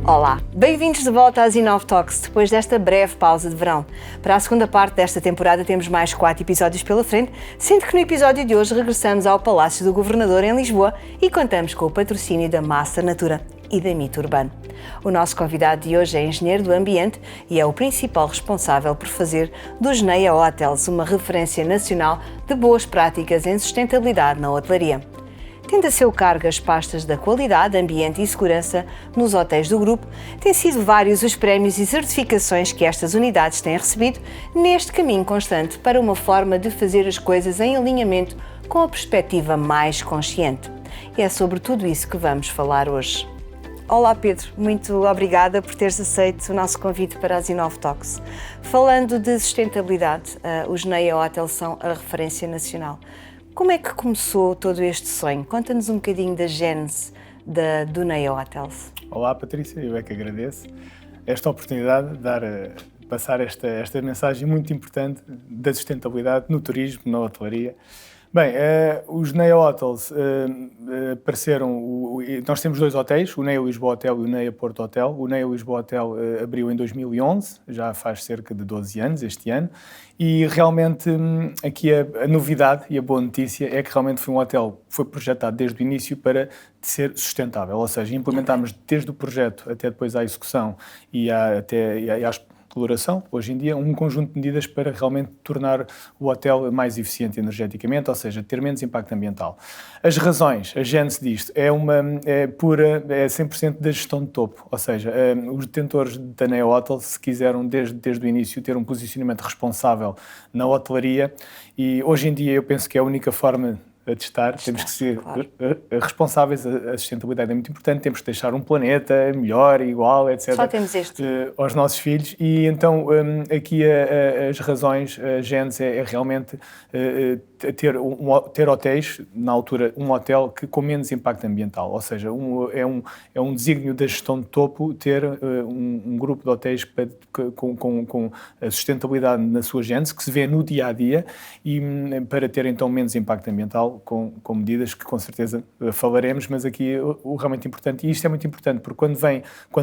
Olá, bem-vindos de volta às Inov Talks, depois desta breve pausa de verão. Para a segunda parte desta temporada temos mais 4 episódios pela frente, sendo que no episódio de hoje regressamos ao Palácio do Governador em Lisboa e contamos com o patrocínio da Master Natura e da Mito Urbano. O nosso convidado de hoje é engenheiro do ambiente e é o principal responsável por fazer dos Neia Hotels uma referência nacional de boas práticas em sustentabilidade na hotelaria. Tendo a seu cargo as pastas da qualidade, ambiente e segurança nos hotéis do grupo, têm sido vários os prémios e certificações que estas unidades têm recebido neste caminho constante para uma forma de fazer as coisas em alinhamento com a perspectiva mais consciente. E é sobre tudo isso que vamos falar hoje. Olá Pedro, muito obrigada por teres aceito o nosso convite para as Inov Talks. Falando de sustentabilidade, os Neia Hotels são a referência nacional. Como é que começou todo este sonho? Conta-nos um bocadinho da gênese do Neia Hotels. Olá Patrícia, eu é que agradeço esta oportunidade de passar esta mensagem muito importante da sustentabilidade no turismo, na hotelaria. Bem, os Neia Hotels apareceram, nós temos 2 hotéis, o Neia Lisboa Hotel e o Neia Porto Hotel. O Neia Lisboa Hotel abriu em 2011, já faz cerca de 12 anos este ano, e realmente aqui a novidade e a boa notícia é que realmente foi um hotel que foi projetado desde o início para ser sustentável, ou seja, implementámos desde o projeto até depois à execução e à exploração, hoje em dia, um conjunto de medidas para realmente tornar o hotel mais eficiente energeticamente, ou seja, ter menos impacto ambiental. As razões, a gênese disto, é 100% da gestão de topo, ou seja, os detentores da Neia Hotel, se quiseram desde o início ter um posicionamento responsável na hotelaria, e hoje em dia eu penso que é a única forma a testar, temos que ser responsáveis, a sustentabilidade é muito importante, temos que deixar um planeta melhor, igual, etc. Só temos este. Aos nossos filhos, e então aqui as razões, a gênese é realmente ter hotéis, na altura um hotel com menos impacto ambiental, ou seja, é um desígnio da gestão de topo ter um grupo de hotéis com a sustentabilidade na sua gênese, que se vê no dia-a-dia, e para ter então menos impacto ambiental, com medidas que com certeza falaremos, mas aqui o realmente importante, e isto é muito importante, porque quando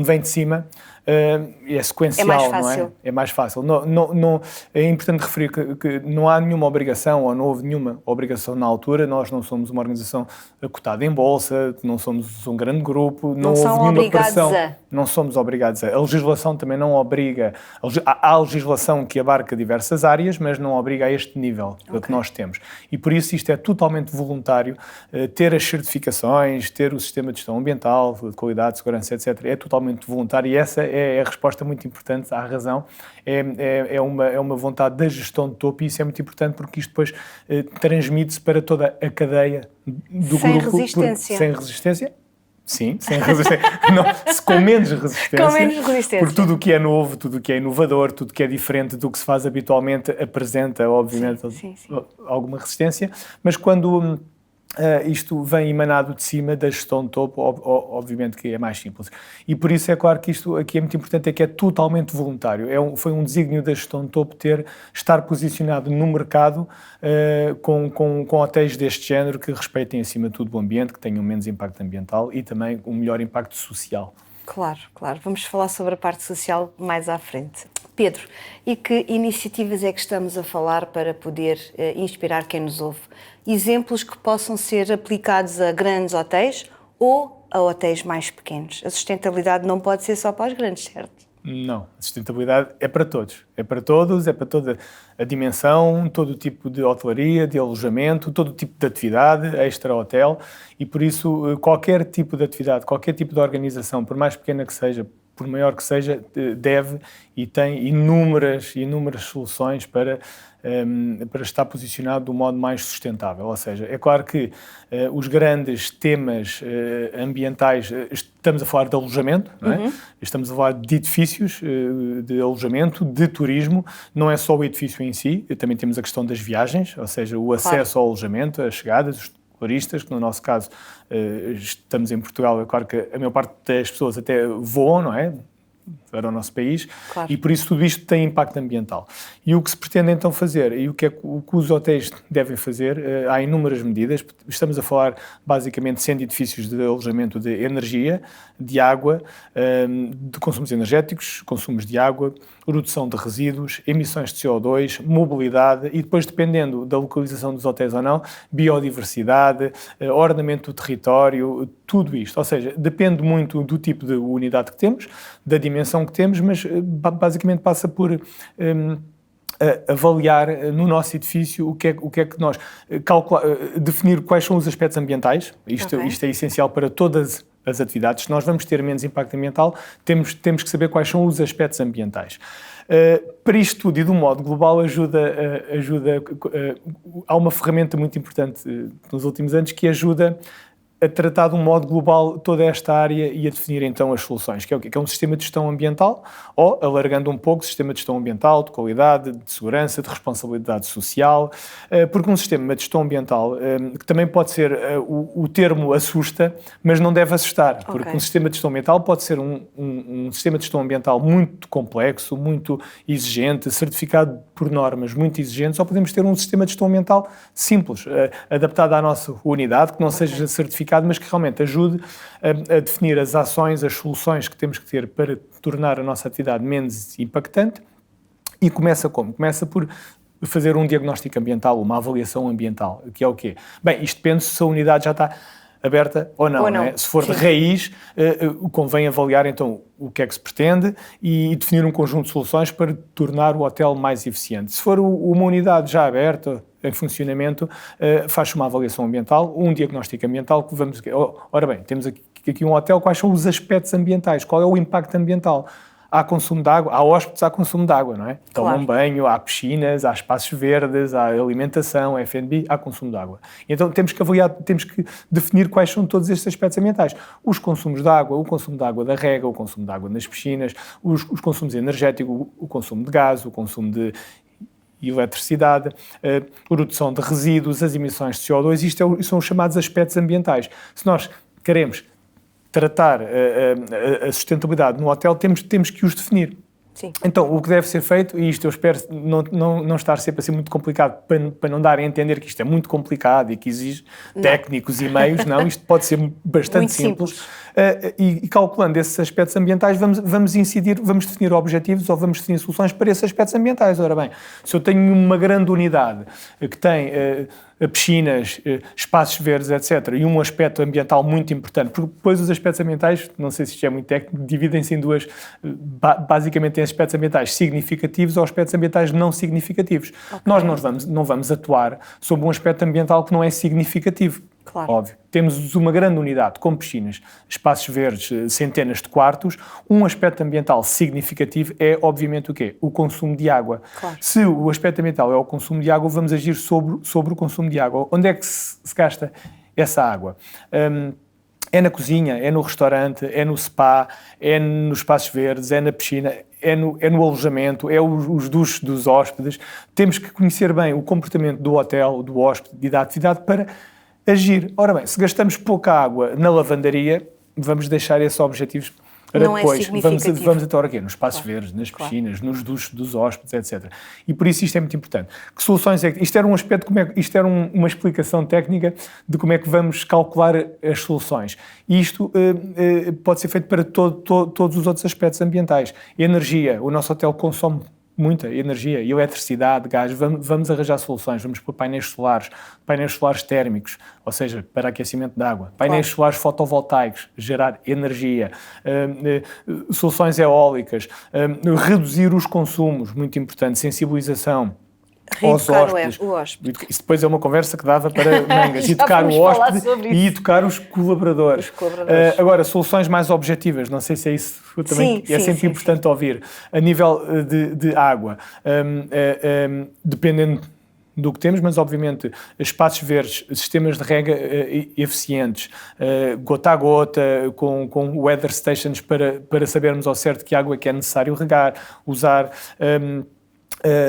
vem de cima é sequencial, é mais fácil. Não é? É mais fácil. Não, é importante referir que não há nenhuma obrigação, ou não houve nenhuma obrigação na altura, nós não somos uma organização cotada em bolsa, não somos um grande grupo, não houve nenhuma pressão. Não somos obrigados a legislação também não obriga, há legislação que abarca diversas áreas, mas não obriga a este nível que nós temos. E por isso isto é totalmente voluntário, ter as certificações, ter o sistema de gestão ambiental, de qualidade, segurança, etc. É totalmente voluntário, e essa é a resposta muito importante à razão. É uma vontade da gestão de topo, e isso é muito importante porque isto depois transmite-se para toda a cadeia do grupo. Sem resistência? Sim, sem resistência. Com menos resistência. Com menos resistência. Porque tudo o que é novo, tudo o que é inovador, tudo o que é diferente do que se faz habitualmente apresenta, obviamente, alguma resistência. Mas quando isto vem emanado de cima da gestão de topo, obviamente que é mais simples. E por isso é claro que isto aqui é muito importante, é que é totalmente voluntário. Foi um desígnio da gestão de topo estar posicionado no mercado com hotéis deste género que respeitem acima de tudo o ambiente, que tenham menos impacto ambiental e também um melhor impacto social. Claro. Vamos falar sobre a parte social mais à frente. Pedro, e que iniciativas é que estamos a falar para poder inspirar quem nos ouve? Exemplos que possam ser aplicados a grandes hotéis ou a hotéis mais pequenos. A sustentabilidade não pode ser só para os grandes, certo? Não, a sustentabilidade é para todos. É para todos, é para toda a dimensão, todo o tipo de hotelaria, de alojamento, todo o tipo de atividade, extra-hotel, e por isso qualquer tipo de atividade, qualquer tipo de organização, por mais pequena que seja, por maior que seja, deve e tem inúmeras soluções para estar posicionado do modo mais sustentável. Ou seja, é claro que os grandes temas ambientais, estamos a falar de alojamento, não é? Estamos a falar de edifícios, de alojamento, de turismo, não é só o edifício em si, também temos a questão das viagens, ou seja, o acesso ao alojamento, as chegadas, os turistas, que no nosso caso estamos em Portugal, é claro que a maior parte das pessoas até voam, não é? para o nosso país, claro. E por isso tudo isto tem impacto ambiental. E o que se pretende então fazer, e o que os hotéis devem fazer, há inúmeras medidas, estamos a falar basicamente de 100 edifícios de alojamento de energia, de água, de consumos energéticos, consumos de água, redução de resíduos, emissões de CO2, mobilidade e depois, dependendo da localização dos hotéis ou não, biodiversidade, ordenamento do território, tudo isto. Ou seja, depende muito do tipo de unidade que temos, da dimensão que temos, mas basicamente passa por avaliar no nosso edifício o que é que nós definir quais são os aspectos ambientais. Isto é essencial para todas as atividades. Se nós vamos ter menos impacto ambiental, temos que saber quais são os aspectos ambientais. Para isto tudo e de um modo global há uma ferramenta muito importante nos últimos anos que ajuda a tratar de um modo global toda esta área e a definir então as soluções, que é um sistema de gestão ambiental, ou, alargando um pouco, sistema de gestão ambiental, de qualidade, de segurança, de responsabilidade social, porque um sistema de gestão ambiental, que também pode ser, o termo assusta, mas não deve assustar, porque um sistema de gestão ambiental pode ser um sistema de gestão ambiental muito complexo, muito exigente, certificado por normas muito exigentes, ou podemos ter um sistema de gestão ambiental simples, adaptado à nossa unidade, que não seja certificado, mas que realmente ajude a definir as ações, as soluções que temos que ter para tornar a nossa atividade menos impactante. E começa como? Começa por fazer um diagnóstico ambiental, uma avaliação ambiental, que é o quê? Bem, isto depende se a unidade já está aberta ou não. Não é? Se for de raiz, convém avaliar então o que é que se pretende e definir um conjunto de soluções para tornar o hotel mais eficiente. Se for uma unidade já aberta, em funcionamento, faz-se uma avaliação ambiental, um diagnóstico ambiental que vamos... Ora bem, temos aqui um hotel, quais são os aspectos ambientais? Qual é o impacto ambiental? Há consumo de água, há hóspedes, há consumo de água, não é? Tomam banho, há piscinas, há espaços verdes, há alimentação, há F&B, há consumo de água. Então temos que avaliar, temos que definir quais são todos estes aspectos ambientais. Os consumos de água, o consumo de água da rega, o consumo de água nas piscinas, os consumos energéticos, o consumo de gás, o consumo de eletricidade, a redução de resíduos, as emissões de CO2, isto são os chamados aspectos ambientais. Se nós queremos tratar a sustentabilidade no hotel, temos que os definir. Sim. Então, o que deve ser feito, e isto eu espero não estar sempre assim muito complicado, para não dar a entender que isto é muito complicado e que exige técnicos e meios, não, isto pode ser bastante muito simples. E calculando esses aspectos ambientais, vamos definir objetivos ou vamos definir soluções para esses aspectos ambientais. Ora bem, se eu tenho uma grande unidade que tem piscinas, espaços verdes, etc., e um aspecto ambiental muito importante, porque depois os aspectos ambientais, não sei se isto é muito técnico, dividem-se em duas, basicamente em aspectos ambientais significativos ou aspectos ambientais não significativos. Nós não vamos atuar sobre um aspecto ambiental que não é significativo. Claro. Óbvio. Temos uma grande unidade com piscinas, espaços verdes, centenas de quartos. Um aspecto ambiental significativo é, obviamente, o quê? O consumo de água. Claro. Se o aspecto ambiental é o consumo de água, vamos agir sobre o consumo de água. Onde é que se gasta essa água? É na cozinha, é no restaurante, é no spa, é nos espaços verdes, é na piscina, é no alojamento, é os duches dos hóspedes. Temos que conhecer bem o comportamento do hotel, do hóspede e da atividade para agir. Ora bem, se gastamos pouca água na lavandaria, vamos deixar esses objetivos para não depois. Vamos atuar aqui nos espaços verdes, nas piscinas, nos duches dos hóspedes, etc. E por isso isto é muito importante. Que soluções é que... Isto era um aspecto, isto era uma explicação técnica de como é que vamos calcular as soluções. E isto pode ser feito para todos os outros aspectos ambientais. Energia. O nosso hotel consome muita energia, eletricidade, gás, vamos arranjar soluções, vamos pôr painéis solares térmicos, ou seja, para aquecimento de água, painéis solares fotovoltaicos, gerar energia, soluções eólicas, reduzir os consumos, muito importante, sensibilização aos hóspedes. O hóspede. Isso depois é uma conversa que dava para mangas. E tocar o hóspede e tocar os colaboradores. Agora, soluções mais objetivas, não sei se é isso também, é sempre importante ouvir. A nível de água, dependendo do que temos, mas obviamente espaços verdes, sistemas de rega eficientes, gota a gota, com weather stations para sabermos ao certo que água é que é necessário regar, usar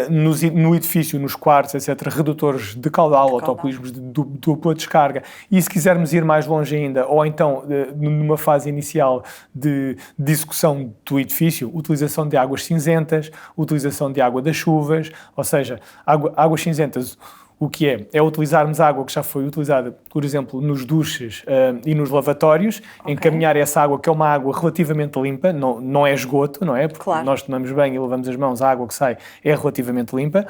no edifício, nos quartos, etc., redutores de caudal, autocolismos de dupla descarga. E se quisermos ir mais longe ainda, ou então numa fase inicial de execução do edifício, utilização de águas cinzentas, utilização de água das chuvas, ou seja, águas cinzentas. O que é utilizarmos água que já foi utilizada, por exemplo, nos duches e nos lavatórios, encaminhar essa água, que é uma água relativamente limpa, não é esgoto, não é? Porque nós tomamos banho e lavamos as mãos, a água que sai é relativamente limpa.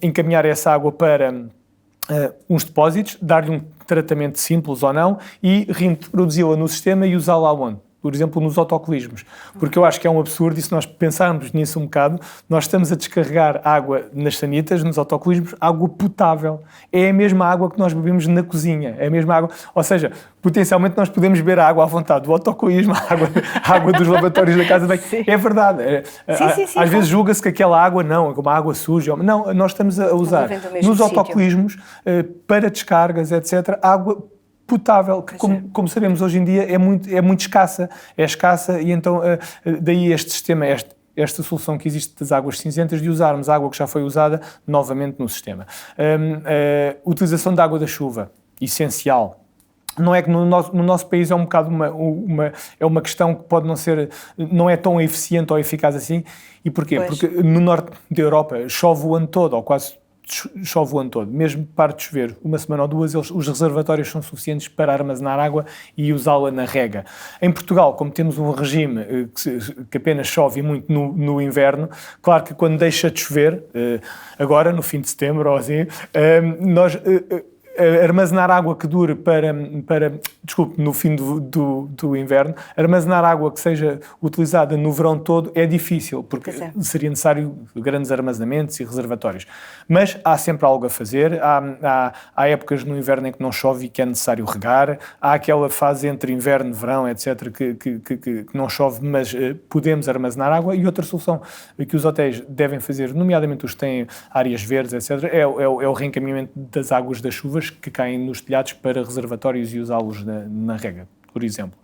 Encaminhar essa água para uns depósitos, dar-lhe um tratamento simples ou não e reintroduzi-la no sistema e usá-la aonde? Por exemplo, nos autocolismos, porque eu acho que é um absurdo e se nós pensarmos nisso um bocado, nós estamos a descarregar água nas sanitas, nos autocolismos, água potável. É a mesma água que nós bebemos na cozinha, é a mesma água, ou seja, potencialmente nós podemos beber a água à vontade do autocolismo, a água dos lavatórios da casa. É verdade. Sim, às vezes julga-se que aquela água não, é uma água suja. Não, nós estamos a usar nos autocolismos, para descargas, etc., água potável, que como sabemos hoje em dia é muito escassa, e então daí este sistema, esta solução que existe das águas cinzentas, de usarmos a água que já foi usada novamente no sistema. Utilização da água da chuva, essencial. Não é que no nosso país é um bocado uma questão que pode não é tão eficiente ou eficaz assim. E porquê? Pois. Porque no norte da Europa chove o ano todo, ou quase chove o ano todo. Mesmo para de chover uma semana ou duas, os reservatórios são suficientes para armazenar água e usá-la na rega. Em Portugal, como temos um regime que apenas chove muito no inverno, claro que quando deixa de chover, agora no fim de setembro ou assim, nós armazenar água que dure no fim do inverno, armazenar água que seja utilizada no verão todo é difícil, porque seria necessário grandes armazenamentos e reservatórios. Mas há sempre algo a fazer, há épocas no inverno em que não chove e que é necessário regar, há aquela fase entre inverno e verão, etc., que não chove, mas podemos armazenar água, e outra solução que os hotéis devem fazer, nomeadamente os que têm áreas verdes, etc., é o reencaminhamento das águas das chuvas que caem nos telhados para reservatórios e usá-los na rega, por exemplo.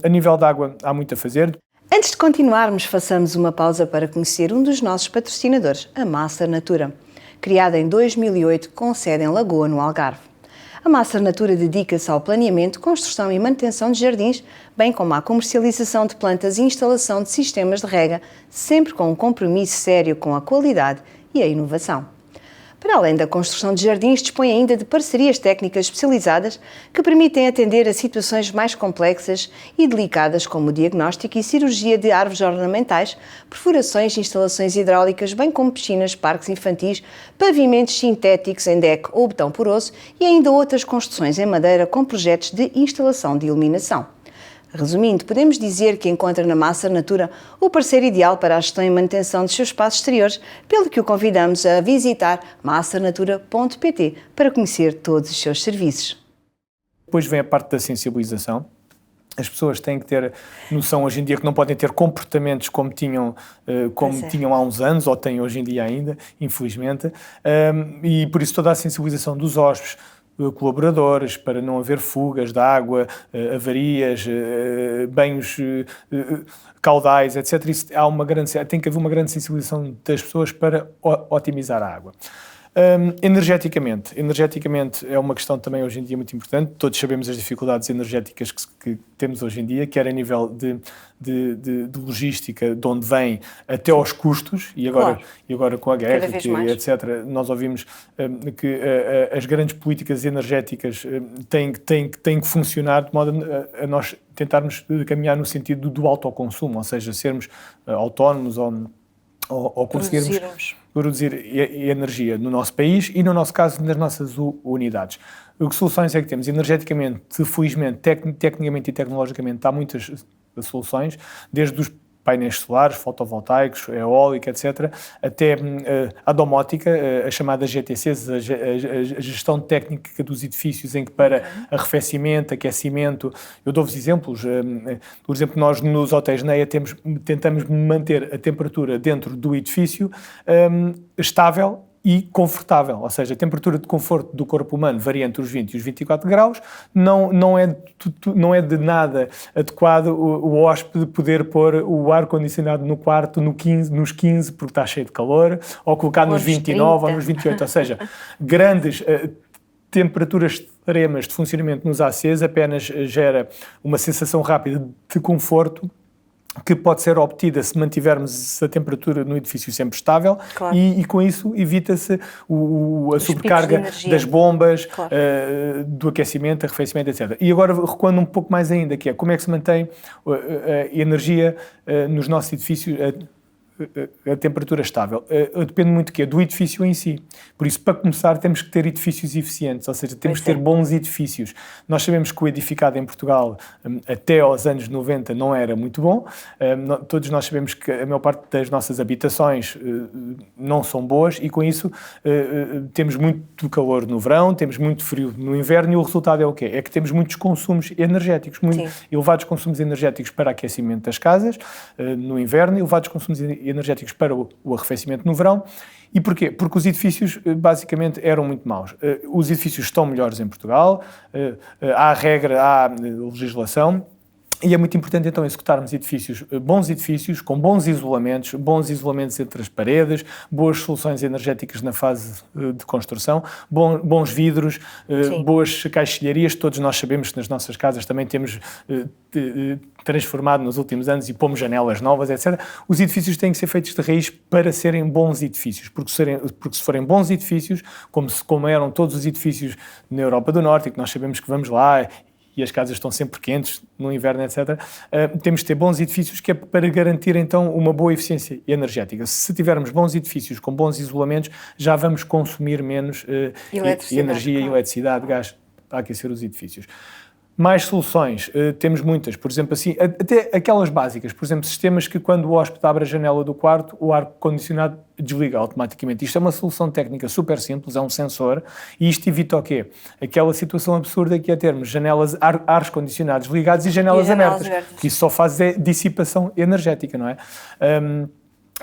A nível de água há muito a fazer. Antes de continuarmos, façamos uma pausa para conhecer um dos nossos patrocinadores, a Master Natura. Criada em 2008 com sede em Lagoa, no Algarve. A Master Natura dedica-se ao planeamento, construção e manutenção de jardins, bem como à comercialização de plantas e instalação de sistemas de rega, sempre com um compromisso sério com a qualidade e a inovação. Para além da construção de jardins, dispõe ainda de parcerias técnicas especializadas que permitem atender a situações mais complexas e delicadas, como o diagnóstico e cirurgia de árvores ornamentais, perfurações e instalações hidráulicas, bem como piscinas, parques infantis, pavimentos sintéticos em deck ou betão poroso e ainda outras construções em madeira com projetos de instalação de iluminação. Resumindo, podemos dizer que encontra na Master Natura o parceiro ideal para a gestão e manutenção dos seus espaços exteriores, pelo que o convidamos a visitar masternatura.pt para conhecer todos os seus serviços. Depois vem a parte da sensibilização. As pessoas têm que ter noção hoje em dia que não podem ter comportamentos como tinham há uns anos, ou têm hoje em dia ainda, infelizmente, e por isso toda a sensibilização dos hóspedes, colaboradores, para não haver fugas de água, avarias, banhos caudais, etc. Isso tem que haver uma grande sensibilização das pessoas para otimizar a água. Energeticamente é uma questão também hoje em dia muito importante. Todos sabemos as dificuldades energéticas que temos hoje em dia, quer a nível de logística, de onde vem, até aos custos, e agora com a guerra, etc., nós ouvimos que as grandes políticas energéticas têm que funcionar de modo a nós tentarmos caminhar no sentido do autoconsumo, ou seja, sermos autónomos ou conseguirmos produzir energia no nosso país e, no nosso caso, nas nossas unidades. Que soluções é que temos? Energeticamente, felizmente, tecnicamente e tecnologicamente, há muitas soluções, desde os painéis solares, fotovoltaicos, eólica, etc., até a domótica, a chamada GTCs, a gestão técnica dos edifícios, em que para arrefecimento, aquecimento, eu dou-vos exemplos. Por exemplo, nós nos hotéis NEA tentamos manter a temperatura dentro do edifício estável e confortável, ou seja, a temperatura de conforto do corpo humano varia entre os 20 e os 24 graus, não é de nada adequado o hóspede poder pôr o ar-condicionado no quarto nos 15 porque está cheio de calor, ou colocar nos 29 ou nos 28, ou seja, grandes temperaturas extremas de funcionamento nos ACs apenas gera uma sensação rápida de conforto que pode ser obtida se mantivermos a temperatura no edifício sempre estável, claro. e com isso evita-se a sobrecarga das bombas, claro. Do aquecimento, arrefecimento, etc. E agora recuando um pouco mais ainda, que é como é que se mantém a energia nos nossos edifícios a temperatura estável. Depende muito do edifício em si. Por isso, para começar, temos que ter edifícios eficientes, ou seja, temos que ter bons edifícios. Nós sabemos que o edificado em Portugal, até aos anos 90, não era muito bom. Todos nós sabemos que a maior parte das nossas habitações não são boas e, com isso, temos muito calor no verão, temos muito frio no inverno e o resultado é o quê? É que temos muitos consumos energéticos, muito elevados consumos energéticos para aquecimento das casas no inverno e elevados consumos energéticos para o arrefecimento no verão. E porquê? Porque os edifícios basicamente eram muito maus. Os edifícios estão melhores em Portugal, há regra, há legislação, e é muito importante então executarmos bons edifícios, com bons isolamentos entre as paredes, boas soluções energéticas na fase de construção, bons vidros, boas caixilharias. Todos nós sabemos que nas nossas casas também temos transformado nos últimos anos e pomos janelas novas, etc. Os edifícios têm que ser feitos de raiz para serem bons edifícios, porque se forem bons edifícios, como eram todos os edifícios na Europa do Norte, e que nós sabemos que vamos lá e as casas estão sempre quentes no inverno, etc., temos de ter bons edifícios que é para garantir, então, uma boa eficiência energética. Se tivermos bons edifícios com bons isolamentos, já vamos consumir menos energia e eletricidade, gás, para aquecer os edifícios. Mais soluções, temos muitas, por exemplo, assim, até aquelas básicas, por exemplo, sistemas que quando o hóspede abre a janela do quarto, o ar-condicionado desliga automaticamente. Isto é uma solução técnica super simples, é um sensor, e isto evita o quê? Aquela situação absurda que é termos ares condicionados ligados e janelas abertas, que isso só faz dissipação energética, não é?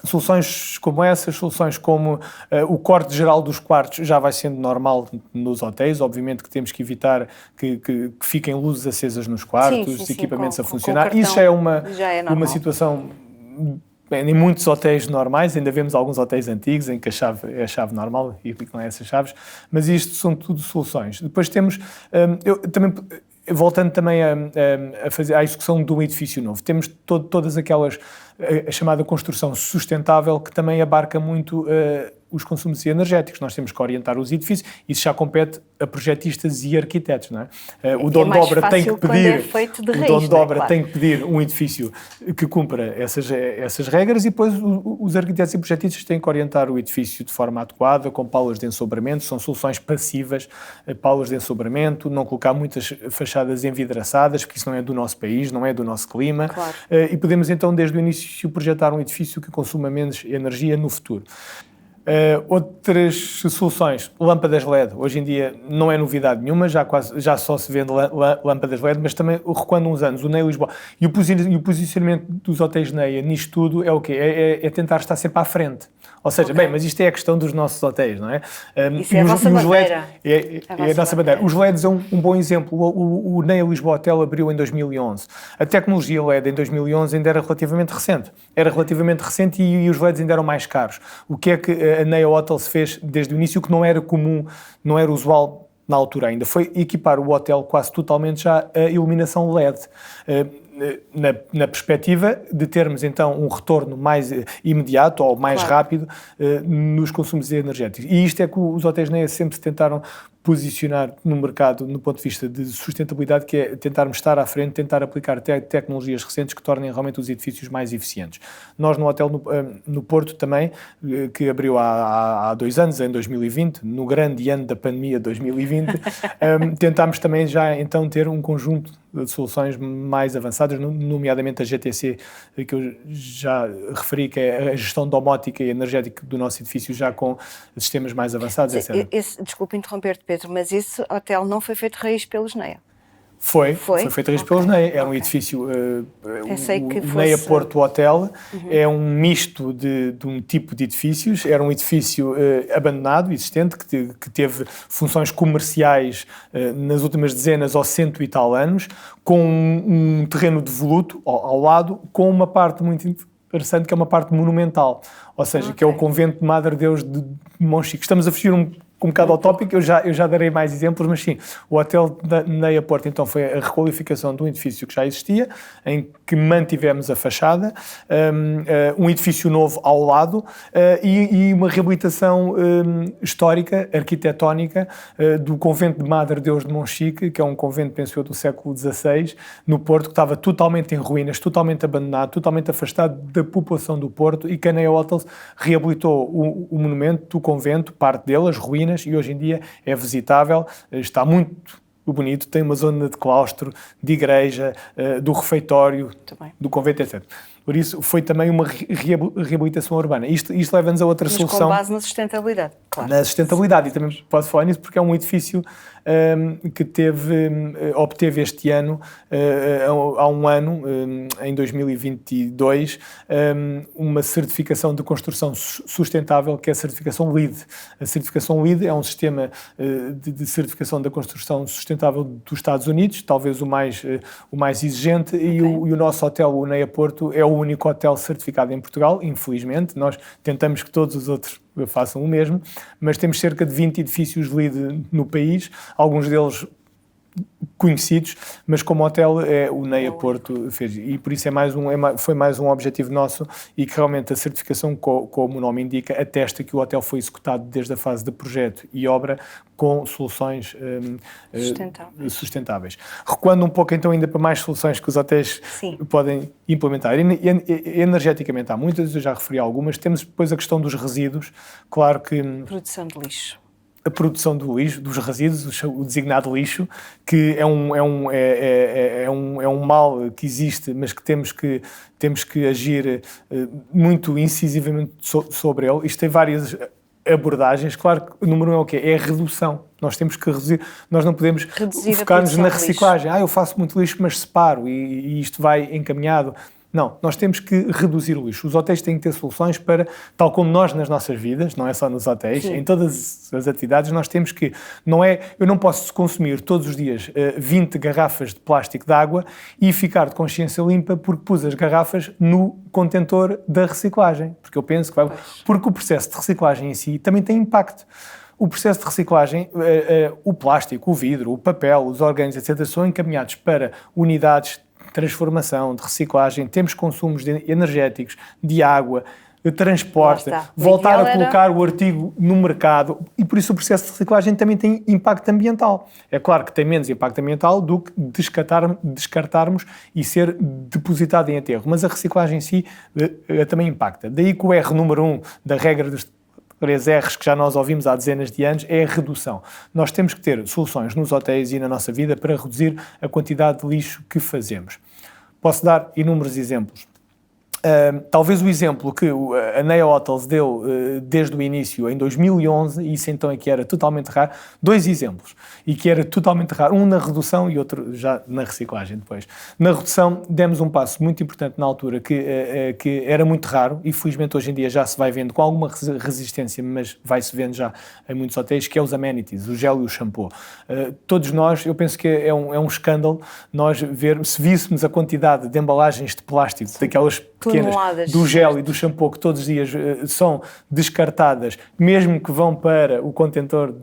Soluções como essas, soluções como o corte geral dos quartos já vai sendo normal nos hotéis. Obviamente que temos que evitar que fiquem luzes acesas nos quartos, equipamentos a funcionar. Isso já é uma situação em muitos hotéis normais. Ainda vemos alguns hotéis antigos em que a chave é a chave normal e aplicam essas chaves, mas isto são tudo soluções. Depois temos, voltando também a fazer a execução de um edifício novo, temos todas aquelas, a chamada construção sustentável, que também abarca muito os consumos energéticos. Nós temos que orientar os edifícios, isso já compete a projetistas e arquitetos, não é? O dono de obra tem que pedir um edifício que cumpra essas regras e depois os arquitetos e projetistas têm que orientar o edifício de forma adequada, com paulas de ensobramento, são soluções passivas, paulas de ensobramento, não colocar muitas fachadas envidraçadas, porque isso não é do nosso país, não é do nosso clima, claro. E podemos então desde o início projetar um edifício que consuma menos energia no futuro. Outras soluções, lâmpadas LED, hoje em dia não é novidade nenhuma, já só se vende lâmpadas LED, mas também recuando uns anos, o NEA Lisboa e o posicionamento dos hotéis NEA nisto tudo é o quê? É tentar estar sempre à frente. Ou seja, mas isto é a questão dos nossos hotéis, não é? Isso é a nossa bandeira. É a nossa bandeira. Os LEDs é um bom exemplo. O NEA Lisboa Hotel abriu em 2011. A tecnologia LED em 2011 ainda era relativamente recente. E os LEDs ainda eram mais caros. O que é que a NEA Hotel se fez desde o início, que não era comum, não era usual na altura ainda? Foi equipar o hotel quase totalmente já a iluminação LED. Na perspectiva de termos então um retorno mais imediato ou mais rápido nos consumos energéticos. E isto é que os hotéis NEA sempre se tentaram posicionar no mercado no ponto de vista de sustentabilidade, que é tentarmos estar à frente, tentar aplicar tecnologias recentes que tornem realmente os edifícios mais eficientes. Nós no hotel no Porto também, que abriu há 2 anos, em 2020, no grande ano da pandemia 2020, tentámos também já então ter um conjunto de soluções mais avançadas, nomeadamente a GTC, que eu já referi, que é a gestão domótica e energética do nosso edifício, já com sistemas mais avançados, etc. Desculpa interromper-te, Pedro, mas esse hotel não foi feito raiz pelos NEA? Foi feita pelos NEA. Era um edifício, o NEA Porto Hotel, é um misto de um tipo de edifícios. Era um edifício abandonado, existente, que teve funções comerciais nas últimas dezenas ou 100 e tal anos, com um terreno devoluto ao lado, com uma parte muito interessante, que é uma parte monumental, ou seja, que é o convento de Madre Deus de Monchique. Estamos a fugir um bocado ao tópico, eu já darei mais exemplos, mas sim, o Hotel da NEA Porto então foi a requalificação de um edifício que já existia, em que mantivemos a fachada, um edifício novo ao lado e uma reabilitação histórica, arquitetónica, do convento de Madre Deus de Monchique, que é um convento, penso eu, do século XVI, no Porto, que estava totalmente em ruínas, totalmente abandonado, totalmente afastado da população do Porto, e que a NEA Hotels reabilitou o monumento, o convento, parte dele, as ruínas, e hoje em dia é visitável, está muito bonito, tem uma zona de claustro, de igreja, do refeitório, do convento, etc. Por isso, foi também uma reabilitação urbana. Isto leva-nos a outra solução. Com base na sustentabilidade, claro. Na sustentabilidade, e também posso falar nisso porque é um edifício que obteve este ano, há um ano, em 2022, uma certificação de construção sustentável, que é a certificação LEED. A certificação LEED é um sistema de certificação da construção sustentável dos Estados Unidos, talvez o mais exigente, e o nosso hotel, o NEA Porto, é o único hotel certificado em Portugal, infelizmente. Nós tentamos que todos os outros façam o mesmo, mas temos cerca de 20 edifícios LEED no país, alguns deles conhecidos, mas como hotel o NEA Porto fez, e por isso foi mais um objetivo nosso, e que realmente a certificação, como o nome indica, atesta que o hotel foi executado desde a fase de projeto e obra com soluções sustentáveis. Recuando um pouco então ainda para mais soluções que os hotéis podem implementar. Energeticamente há muitas, eu já referi algumas. Temos depois a questão dos resíduos, claro que... Produção de lixo. A produção do lixo, dos resíduos, o designado lixo, que é um mal que existe, mas que temos que agir muito incisivamente sobre ele. Isto tem várias abordagens. Claro que o número 1 é o quê? É a redução. Nós temos que reduzir, nós não podemos focar-nos na reciclagem. Eu faço muito lixo, mas separo e isto vai encaminhado. Não, nós temos que reduzir o lixo. Os hotéis têm que ter soluções para, tal como nós nas nossas vidas, não é só nos hotéis, em todas as atividades, nós temos que, eu não posso consumir todos os dias 20 garrafas de plástico de água e ficar de consciência limpa porque pus as garrafas no contentor da reciclagem, porque eu penso que porque o processo de reciclagem em si também tem impacto. O processo de reciclagem, o plástico, o vidro, o papel, os orgânicos, etc., são encaminhados para unidades de transformação, de reciclagem, temos consumos energéticos, de água, de transporte, voltar a colocar o artigo no mercado, e por isso o processo de reciclagem também tem impacto ambiental. É claro que tem menos impacto ambiental do que descartarmos e ser depositado em aterro, mas a reciclagem em si também impacta. Daí que o R número 1 da regra dos 3 R's que já nós ouvimos há dezenas de anos é a redução. Nós temos que ter soluções nos hotéis e na nossa vida para reduzir a quantidade de lixo que fazemos. Posso dar inúmeros exemplos. Talvez o exemplo que a NEA Hotels deu desde o início, em 2011, e isso então é que era totalmente raro, 2 exemplos, e que era totalmente raro, um na redução e outro já na reciclagem depois. Na redução demos um passo muito importante na altura que era muito raro, e felizmente hoje em dia já se vai vendo com alguma resistência, mas vai-se vendo já em muitos hotéis, que é os amenities, o gel e o shampoo. Todos nós, eu penso que é um escândalo nós se víssemos a quantidade de embalagens de plástico, daquelas pequenas, do gel e do shampoo que todos os dias são descartadas, mesmo que vão para o contentor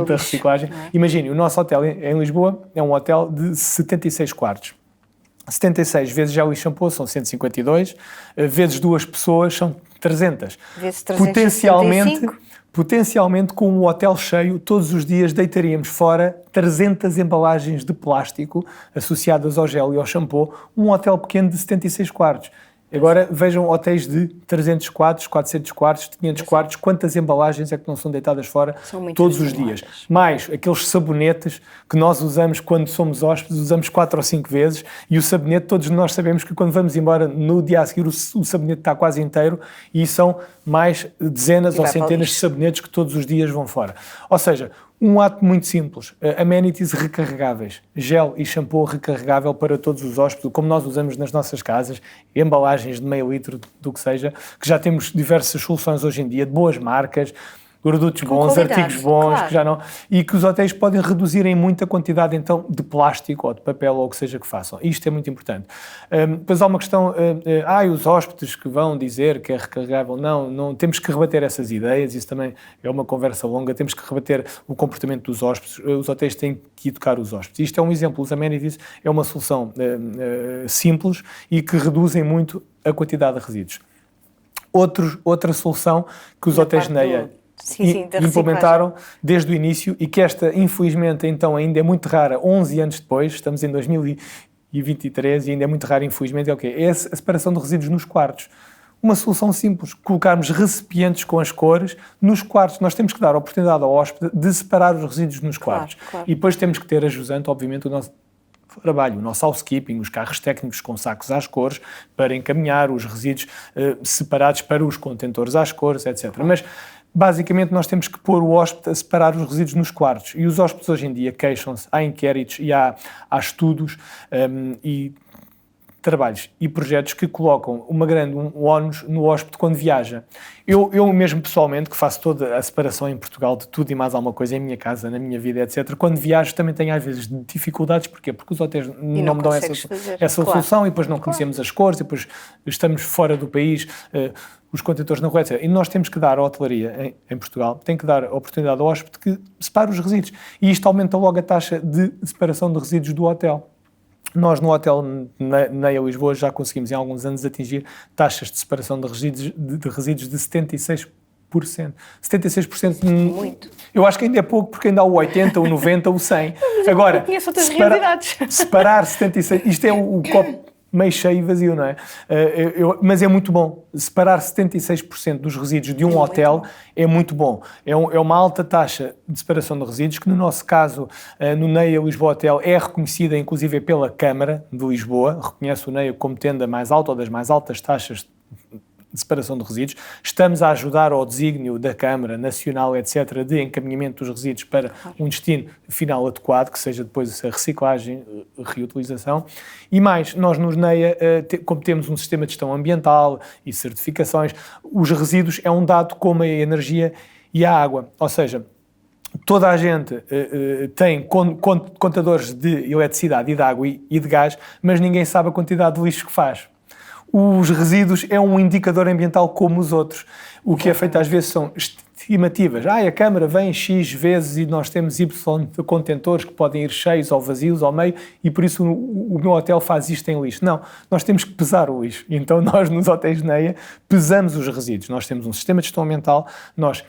da reciclagem. Imagine, o nosso hotel em Lisboa é um hotel de 76 quartos. 76 vezes gel e shampoo são 152, vezes 2 pessoas são 300. Vezes 365. Potencialmente, com um hotel cheio, todos os dias deitaríamos fora 300 embalagens de plástico associadas ao gel e ao shampoo, um hotel pequeno de 76 quartos. Agora vejam hotéis de 300 quartos, 400 quartos, 500 quartos, quantas embalagens é que não são deitadas fora todos os dias. Mais aqueles sabonetes que nós usamos quando somos hóspedes, usamos 4 ou 5 vezes, e o sabonete, todos nós sabemos que quando vamos embora no dia a seguir o sabonete está quase inteiro, e são mais dezenas ou centenas de sabonetes que todos os dias vão fora. Ou seja, Um ato muito simples, amenities recarregáveis, gel e shampoo recarregável para todos os hóspedes, como nós usamos nas nossas casas, embalagens de meio litro, do que seja, que já temos diversas soluções hoje em dia, de boas marcas, produtos bons, artigos bons, claro. que já não... E que os hotéis podem reduzir em muita quantidade, então, de plástico ou de papel ou o que seja que façam. Isto é muito importante. Depois há uma questão, os hóspedes que vão dizer que é recarregável. Não, temos que rebater essas ideias, isso também é uma conversa longa, temos que rebater o comportamento dos hóspedes, os hotéis têm que educar os hóspedes. Isto é um exemplo, os amenities é uma solução simples e que reduzem muito a quantidade de resíduos. Outra solução que os hotéis NEA implementaram desde o início e que esta, infelizmente, então ainda é muito rara, 11 anos depois, estamos em 2023 e ainda é muito rara, infelizmente, é o quê? É a separação de resíduos nos quartos. Uma solução simples, colocarmos recipientes com as cores nos quartos. Nós temos que dar a oportunidade ao hóspede de separar os resíduos nos quartos. Claro. E depois temos que ter a jusante, obviamente, o nosso trabalho, o nosso housekeeping, os carros técnicos com sacos às cores, para encaminhar os resíduos separados para os contentores às cores, etc. Claro. Mas basicamente, nós temos que pôr o hóspede a separar os resíduos nos quartos. E os hóspedes hoje em dia queixam-se, há inquéritos e há estudos e trabalhos e projetos que colocam um ónus no hóspede quando viaja. Eu mesmo, pessoalmente, que faço toda a separação em Portugal de tudo e mais alguma coisa em minha casa, na minha vida, etc., quando viajo também tenho às vezes dificuldades. Porquê? Porque os hotéis não me dão essa solução e depois não conhecemos as cores e depois estamos fora do país, os contentores na rua, etc. E nós temos que dar à hotelaria em Portugal, tem que dar a oportunidade ao hóspede que separe os resíduos. E isto aumenta logo a taxa de separação de resíduos do hotel. Nós no hotel NEA Lisboa já conseguimos em alguns anos atingir taxas de separação de resíduos de 76%. 76%. Muito. Eu acho que ainda é pouco, porque ainda há o 80%, o 90%, o 100%. Agora, eu conheço outras realidades. Separar 76%, isto é o copo meio cheio e vazio, não é? Mas é muito bom. Separar 76% dos resíduos de um hotel é muito bom. É uma alta taxa de separação de resíduos, que no nosso caso, no NEA Lisboa Hotel, é reconhecida inclusive pela Câmara de Lisboa, reconhece o NEA como tendo a mais alta ou das mais altas taxas de separação de resíduos. Estamos a ajudar ao desígnio da Câmara Nacional, etc., de encaminhamento dos resíduos para um destino final adequado, que seja depois a reciclagem, reutilização. E mais, nós nos NEA, como temos um sistema de gestão ambiental e certificações, os resíduos é um dado como a energia e a água. Ou seja, toda a gente tem contadores de eletricidade e de água e de gás, mas ninguém sabe a quantidade de lixo que faz. Os resíduos é um indicador ambiental como os outros. O que é feito às vezes são estimativas. A Câmara vem X vezes e nós temos Y de contentores que podem ir cheios ou vazios ao meio e por isso o meu hotel faz isto em lixo. Não, nós temos que pesar o lixo. Então nós nos hotéis NEA pesamos os resíduos. Nós temos um sistema de gestão ambiental, nós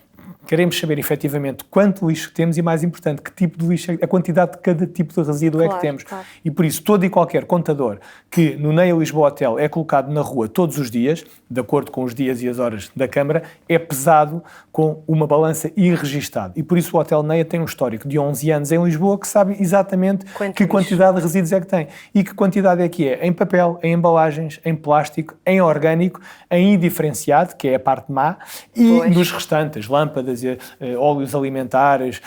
queremos saber efetivamente quanto lixo temos e, mais importante, que tipo de lixo, a quantidade de cada tipo de resíduo é que temos. Claro. E por isso, todo e qualquer contador que no NEA Lisboa Hotel é colocado na rua todos os dias, de acordo com os dias e as horas da Câmara, é pesado com uma balança e registado. E por isso o Hotel NEA tem um histórico de 11 anos em Lisboa que sabe exatamente que quantidade de resíduos é que tem. E que quantidade é que é? Em papel, em embalagens, em plástico, em orgânico, em indiferenciado, que é a parte má, e dos restantes, lâmpadas, óleos alimentares,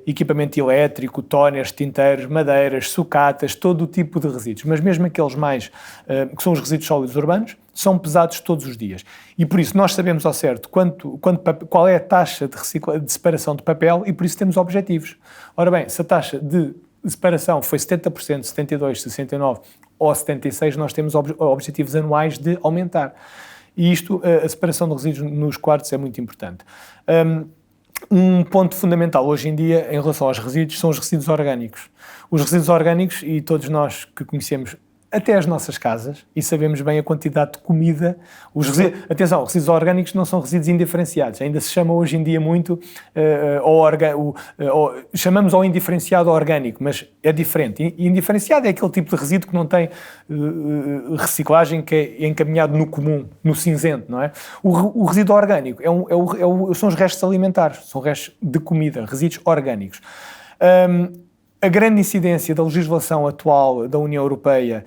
equipamento elétrico, tóneres, tinteiros, madeiras, sucatas, todo o tipo de resíduos. Mas mesmo aqueles mais, que são os resíduos sólidos urbanos, são pesados todos os dias. E por isso nós sabemos ao certo qual é a taxa de separação de papel e por isso temos objetivos. Ora bem, se a taxa de separação foi 70%, 72%, 69% ou 76%, nós temos objetivos anuais de aumentar. E isto, a separação de resíduos nos quartos é muito importante. Um ponto fundamental hoje em dia em relação aos resíduos são os resíduos orgânicos. Os resíduos orgânicos, e todos nós que conhecemos até as nossas casas, e sabemos bem a quantidade de comida. Atenção, resíduos orgânicos não são resíduos indiferenciados, ainda se chama hoje em dia muito, chamamos ao indiferenciado orgânico, mas é diferente. Indiferenciado é aquele tipo de resíduo que não tem reciclagem, que é encaminhado no comum, no cinzento, não é? O resíduo orgânico são os restos alimentares, são restos de comida, resíduos orgânicos. A grande incidência da legislação atual da União Europeia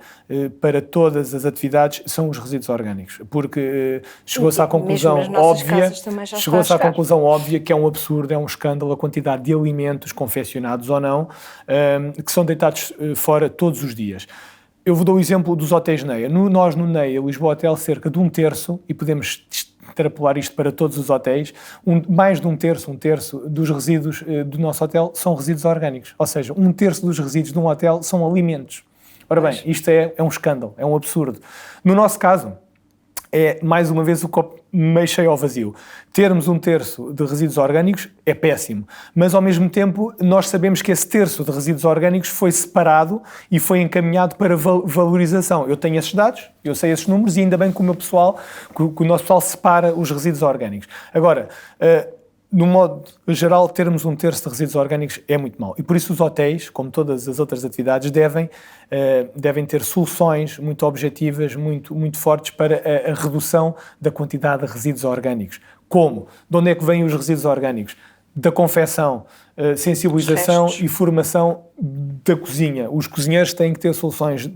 para todas as atividades são os resíduos orgânicos, porque chegou-se à conclusão óbvia que é um absurdo, é um escândalo a quantidade de alimentos, confeccionados ou não, que são deitados fora todos os dias. Eu vou dar o exemplo dos hotéis NEA. Nós no NEA, Lisboa Hotel, cerca de 1/3, e podemos extrapolar isto para todos os hotéis, mais de um terço dos resíduos do nosso hotel são resíduos orgânicos. Ou seja, 1/3 dos resíduos de um hotel são alimentos. Ora bem, isto é um escândalo, é um absurdo. No nosso caso, é mais uma vez o copo meio cheio ao vazio. Termos 1/3 de resíduos orgânicos é péssimo, mas ao mesmo tempo nós sabemos que esse terço de resíduos orgânicos foi separado e foi encaminhado para valorização. Eu tenho esses dados, eu sei esses números e ainda bem que o nosso pessoal separa os resíduos orgânicos. Agora, no modo geral, termos 1/3 de resíduos orgânicos é muito mau. E por isso os hotéis, como todas as outras atividades, devem ter soluções muito objetivas, muito fortes para a redução da quantidade de resíduos orgânicos. Como? De onde é que vêm os resíduos orgânicos? Da confecção, sensibilização e formação da cozinha. Os cozinheiros têm que ter soluções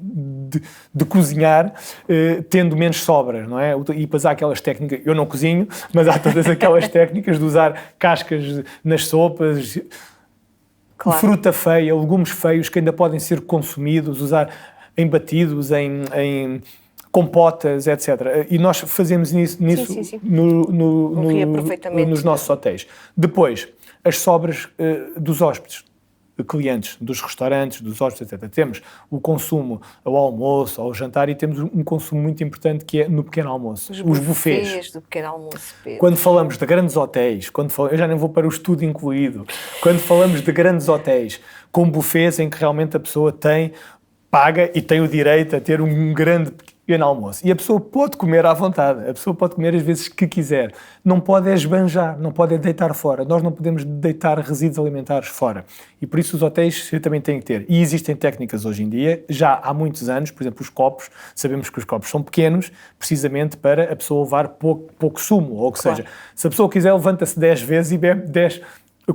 de cozinhar tendo menos sobras, não é? E depois há aquelas técnicas, eu não cozinho, mas há todas aquelas técnicas de usar cascas nas sopas, claro, fruta feia, legumes feios que ainda podem ser consumidos, usar em batidos, em compotas, etc. E nós fazemos nisso sim. nos nossos hotéis. Depois, as sobras dos hóspedes, clientes, dos restaurantes, dos hóspedes, etc. Temos o consumo ao almoço, ao jantar, e temos um consumo muito importante que é no pequeno almoço. Os buffets do pequeno almoço, Pedro. Quando falamos de grandes hotéis, eu já nem vou para o estudo incluído, quando falamos de grandes hotéis com buffets em que realmente a pessoa paga e tem o direito a ter um grande pequeno almoço. E a pessoa pode comer à vontade, a pessoa pode comer as vezes que quiser. Não pode esbanjar, não pode deitar fora. Nós não podemos deitar resíduos alimentares fora. E por isso os hotéis também têm que ter. E existem técnicas hoje em dia, já há muitos anos, por exemplo, os copos, sabemos que os copos são pequenos, precisamente para a pessoa levar pouco sumo. Ou que seja, se a pessoa quiser, levanta-se 10 vezes e bebe 10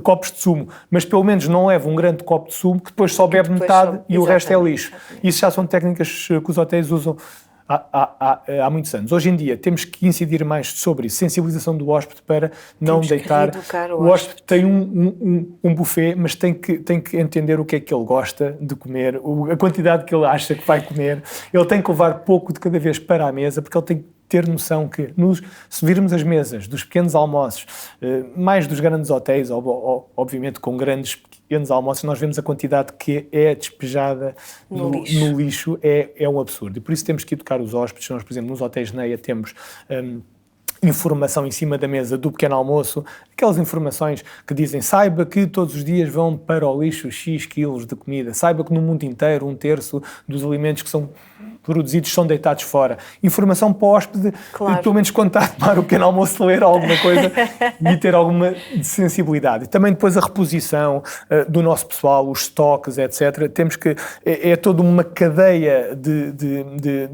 copos de sumo, mas pelo menos não leva um grande copo de sumo que depois só bebe metade e o resto é lixo. Isso já são técnicas que os hotéis usam há muitos anos. Hoje em dia temos que incidir mais sobre sensibilização do hóspede para não deitar. O hóspede tem um buffet, mas tem que entender o que é que ele gosta de comer, a quantidade que ele acha que vai comer. Ele tem que levar pouco de cada vez para a mesa, porque ele tem que ter noção que, se virmos as mesas dos pequenos almoços, mais dos grandes hotéis, obviamente com grandes pequenos almoços, nós vemos a quantidade que é despejada no lixo, é um absurdo. E por isso temos que educar os hóspedes. Nós, por exemplo, nos hotéis NEA temos informação em cima da mesa do pequeno almoço, aquelas informações que dizem: saiba que todos os dias vão para o lixo X quilos de comida, saiba que no mundo inteiro 1/3 dos alimentos que são produzidos são deitados fora. Informação para o hóspede, claro, pelo menos quando está a tomar o pequeno almoço, ler alguma coisa e ter alguma sensibilidade. E também depois a reposição do nosso pessoal, os estoques, etc. Temos que... É toda uma cadeia de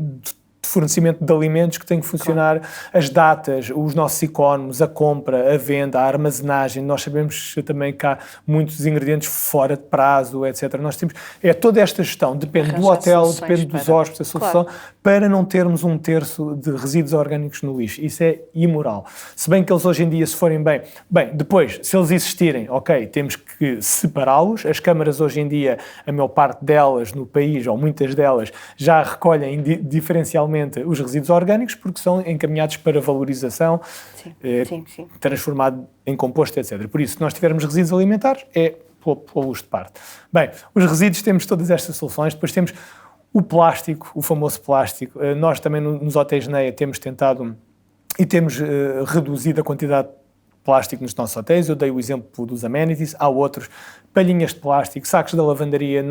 fornecimento de alimentos que tem que funcionar, claro, as datas, os nossos economes, a compra, a venda, a armazenagem. Nós sabemos também que há muitos ingredientes fora de prazo, etc. Nós temos... toda esta gestão, depende do hotel, depende dos hóspedes, a solução, claro, para não termos 1/3 de resíduos orgânicos no lixo. Isso é imoral. Se bem que eles hoje em dia, se forem bem, depois, se eles existirem, ok, temos que separá-los. As câmaras hoje em dia, a maior parte delas no país, ou muitas delas, já recolhem diferencialmente os resíduos orgânicos, porque são encaminhados para valorização, sim. Transformado em composto, etc. Por isso, se nós tivermos resíduos alimentares, é pô-los de parte. Bem, os resíduos, temos todas estas soluções. Depois temos o plástico, o famoso plástico. Nós também nos hotéis NEA temos tentado e temos reduzido a quantidade de plástico nos nossos hotéis. Eu dei o exemplo dos amenities, há outros, palhinhas de plástico, sacos da lavandaria,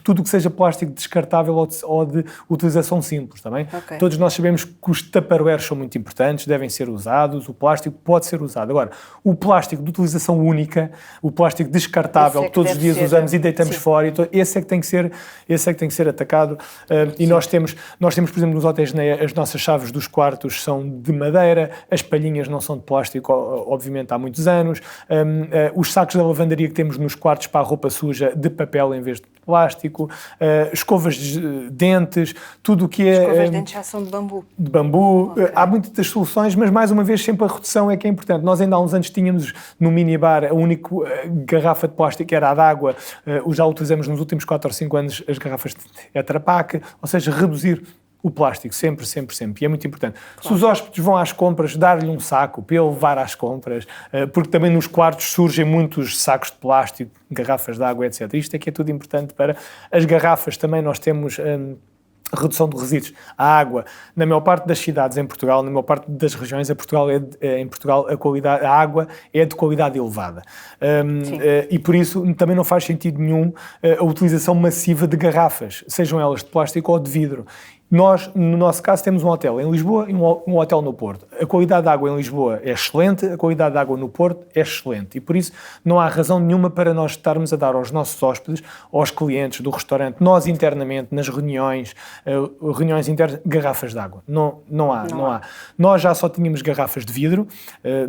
tudo o que seja plástico descartável ou de utilização simples, também. Okay. Todos nós sabemos que os tupperwares são muito importantes, devem ser usados, o plástico pode ser usado. Agora, o plástico de utilização única, o plástico descartável, que todos os dias usamos e deitamos fora, esse é que tem que ser atacado. E nós temos, por exemplo, nos hotéis, as nossas chaves dos quartos são de madeira, as palhinhas não são de plástico, obviamente, obviamente, há muitos anos. Os sacos da lavandaria que temos nos quartos para a roupa suja de papel em vez de plástico. Escovas de dentes, tudo o que é... Escovas de dentes já são de bambu. De bambu. Okay. Há muitas soluções, mas mais uma vez sempre a redução é que é importante. Nós ainda há uns anos tínhamos no minibar a única garrafa de plástico era a de água. Já utilizamos nos últimos 4 ou 5 anos as garrafas de Tetra Pak, ou seja, reduzir o plástico, sempre, sempre, sempre. E é muito importante. Claro. Se os hóspedes vão às compras, dar-lhe um saco para ele levar às compras, porque também nos quartos surgem muitos sacos de plástico, garrafas de água, etc. Isto é que é tudo importante para as garrafas. Também nós temos redução de resíduos. A água, na maior parte das cidades em Portugal, na maior parte das regiões em Portugal a água é de qualidade elevada. E por isso também não faz sentido nenhum a utilização massiva de garrafas, sejam elas de plástico ou de vidro. Nós, no nosso caso, temos um hotel em Lisboa e um hotel no Porto. A qualidade de água em Lisboa é excelente, a qualidade de água no Porto é excelente. E por isso não há razão nenhuma para nós estarmos a dar aos nossos hóspedes, aos clientes do restaurante, nós internamente, nas reuniões internas, garrafas de água. Não há. Nós já só tínhamos garrafas de vidro,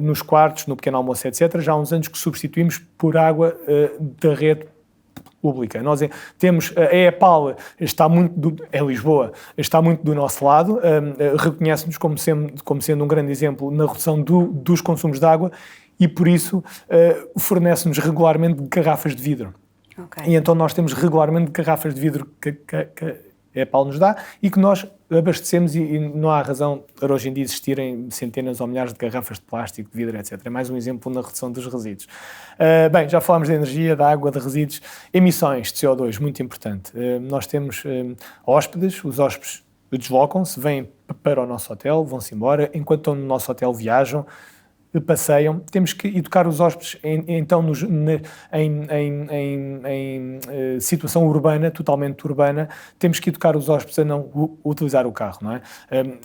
nos quartos, no pequeno almoço, etc. Já há uns anos que substituímos por água da rede pública. Nós temos, a EPAL é Lisboa, está muito do nosso lado, reconhece-nos como sendo um grande exemplo na redução dos consumos de água e, por isso, fornece-nos regularmente garrafas de vidro. Okay. E então nós temos regularmente garrafas de vidro que a EPAL nos dá e que nós abastecemos e não há razão para hoje em dia existirem centenas ou milhares de garrafas de plástico, de vidro, etc. É mais um exemplo na redução dos resíduos. Bem, já falámos de energia, da água, de resíduos. Emissões de CO2, muito importante. Nós temos hóspedes, os hóspedes deslocam-se, vêm para o nosso hotel, vão-se embora, enquanto estão no nosso hotel viajam, passeiam, temos que educar os hóspedes então em situação urbana, totalmente urbana, temos que educar os hóspedes a não utilizar o carro, não é?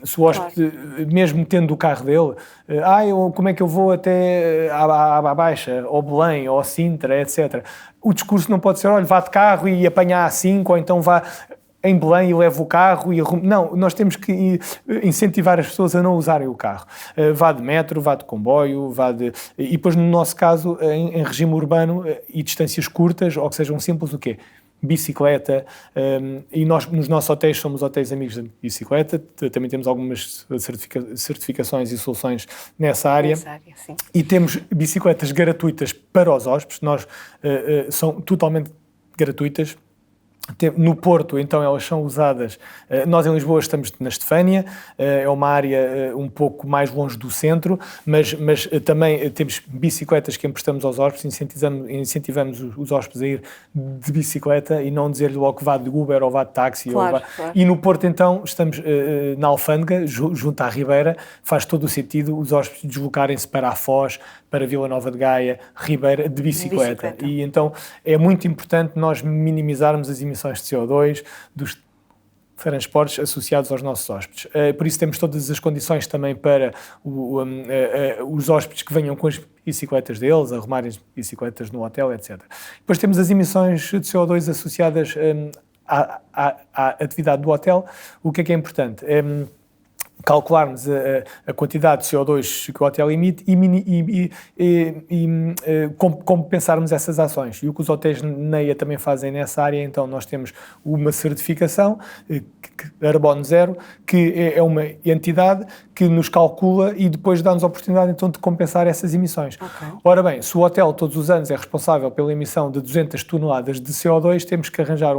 Se o hóspede, mesmo tendo o carro dele, como é que eu vou até à Baixa, ou Belém, ou Sintra, etc. O discurso não pode ser, olha, vá de carro e apanhar a 5, ou então vá em Belém e leva o carro e não, nós temos que incentivar as pessoas a não usarem o carro. Vá de metro, vá de comboio, e depois no nosso caso, em regime urbano e distâncias curtas, ou que sejam simples, o quê? Bicicleta, e nós nos nossos hotéis somos hotéis amigos da bicicleta, também temos algumas certificações e soluções nessa área, sim. E temos bicicletas gratuitas para os hóspedes, são totalmente gratuitas. No Porto, então, elas são usadas. Nós em Lisboa estamos na Estefânia, é uma área um pouco mais longe do centro, mas também temos bicicletas que emprestamos aos hóspedes, incentivamos os hóspedes a ir de bicicleta e não dizer-lhe logo que vá de Uber ou vá de táxi. Claro. E no Porto, então, estamos na Alfândega, junto à Ribeira, faz todo o sentido os hóspedes deslocarem-se para a Foz, para Vila Nova de Gaia, Ribeira, de bicicleta. E então é muito importante nós minimizarmos as emissões de CO2 dos transportes associados aos nossos hóspedes. Por isso temos todas as condições também para os hóspedes que venham com as bicicletas deles, arrumarem as bicicletas no hotel, etc. Depois temos as emissões de CO2 associadas à atividade do hotel. O que é importante? Calcularmos a quantidade de CO2 que o hotel emite e compensarmos essas ações. E o que os hotéis NEA também fazem nessa área, então nós temos uma certificação, Carbono Zero, que é uma entidade que nos calcula e depois dá-nos a oportunidade então de compensar essas emissões. Okay. Ora bem, se o hotel todos os anos é responsável pela emissão de 200 toneladas de CO2, temos que arranjar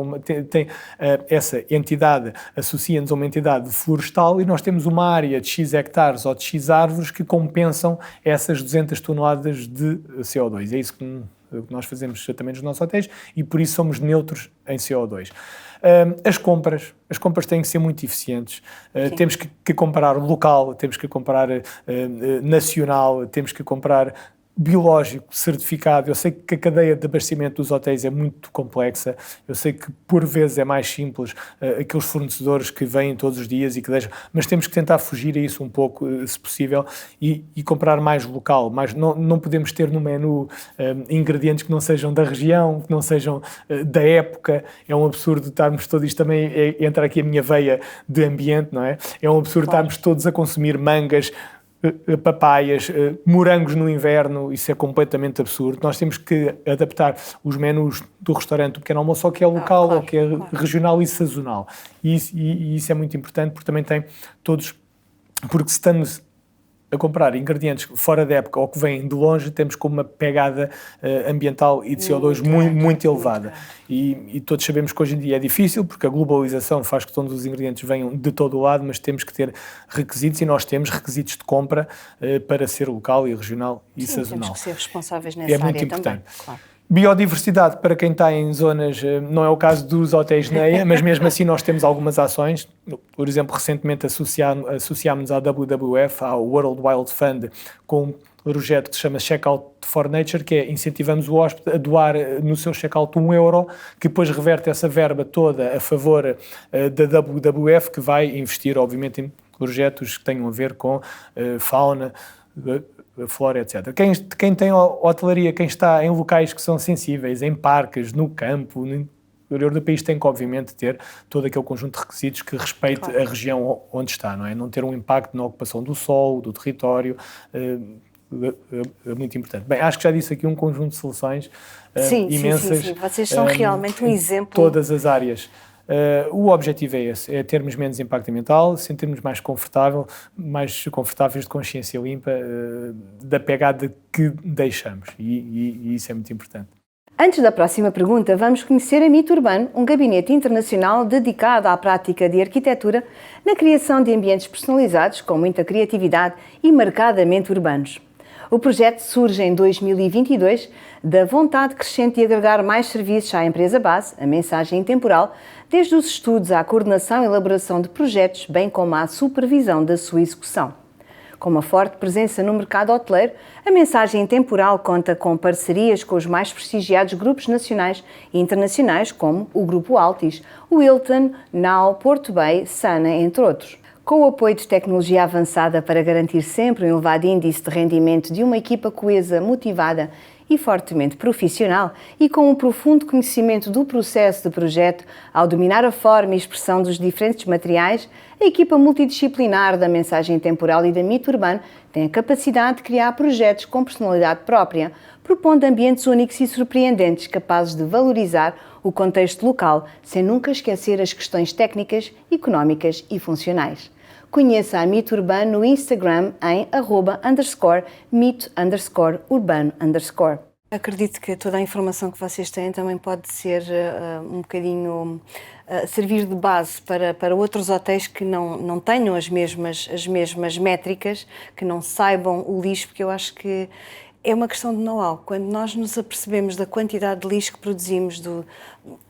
essa entidade associa-nos a uma entidade florestal e nós temos uma área de X hectares ou de X árvores que compensam essas 200 toneladas de CO2. É isso que nós fazemos também nos nossos hotéis e por isso somos neutros em CO2. As compras têm que ser muito eficientes. Temos que comprar local, temos que comprar nacional, temos que comprar biológico, certificado. Eu sei que a cadeia de abastecimento dos hotéis é muito complexa, eu sei que por vezes é mais simples aqueles fornecedores que vêm todos os dias e que deixam, mas temos que tentar fugir a isso um pouco, se possível, e comprar mais local. Não podemos ter no menu ingredientes que não sejam da região, que não sejam da época. É um absurdo estarmos todos, isto também entra aqui a minha veia de ambiente, não é? É um absurdo estarmos todos a consumir mangas papaias, morangos no inverno, isso é completamente absurdo. Nós temos que adaptar os menus do restaurante do pequeno almoço ao que é local, ao que é regional e sazonal. E isso é muito importante, porque também tem todos... Porque se estamos a comprar ingredientes fora da época ou que vêm de longe, temos com uma pegada ambiental e de CO2 muito elevada. E todos sabemos que hoje em dia é difícil, porque a globalização faz que todos os ingredientes venham de todo o lado, mas temos que ter requisitos, e nós temos requisitos de compra para ser local e regional e sazonal. Temos que ser responsáveis nessa área também. É muito importante. Claro. Biodiversidade, para quem está em zonas, não é o caso dos hotéis NEA, mas mesmo assim nós temos algumas ações. Por exemplo, recentemente associámos-nos à WWF, ao World Wild Fund, com um projeto que se chama Checkout for Nature, que é incentivamos o hóspede a doar no seu checkout €1, que depois reverte essa verba toda a favor da WWF, que vai investir, obviamente, em projetos que tenham a ver com fauna, flora, etc. Quem tem hotelaria, quem está em locais que são sensíveis, em parques, no campo, no interior do país, tem que, obviamente, ter todo aquele conjunto de requisitos que respeite a região onde está, não é? Não ter um impacto na ocupação do solo, do território, é muito importante. Bem, acho que já disse aqui um conjunto de soluções imensas. Sim. Vocês são realmente um exemplo. Todas as áreas. O objetivo é esse, é termos menos impacto ambiental, sentirmos mais confortáveis de consciência limpa da pegada que deixamos, e isso é muito importante. Antes da próxima pergunta, vamos conhecer a Mito Urbano, um gabinete internacional dedicado à prática de arquitetura na criação de ambientes personalizados com muita criatividade e marcadamente urbanos. O projeto surge em 2022 da vontade crescente de agregar mais serviços à empresa base, a mensagem temporal, desde os estudos à coordenação e elaboração de projetos, bem como à supervisão da sua execução. Com uma forte presença no mercado hoteleiro, a mensagem temporal conta com parcerias com os mais prestigiados grupos nacionais e internacionais, como o Grupo Altis, o Hilton, Now, Porto Bay, Sana, entre outros. Com o apoio de tecnologia avançada para garantir sempre um elevado índice de rendimento de uma equipa coesa, motivada e fortemente profissional, e com um profundo conhecimento do processo de projeto, ao dominar a forma e expressão dos diferentes materiais, a equipa multidisciplinar da mensagem temporal e da Mito Urbano tem a capacidade de criar projetos com personalidade própria, propondo ambientes únicos e surpreendentes, capazes de valorizar o contexto local, sem nunca esquecer as questões técnicas, económicas e funcionais. Conheça a Mito Urbano no Instagram em @mito_urbano_. Acredito que toda a informação que vocês têm também pode ser um bocadinho servir de base para outros hotéis que não tenham as mesmas métricas, que não saibam o lixo, porque eu acho que é uma questão de know-how. Quando nós nos apercebemos da quantidade de lixo que produzimos,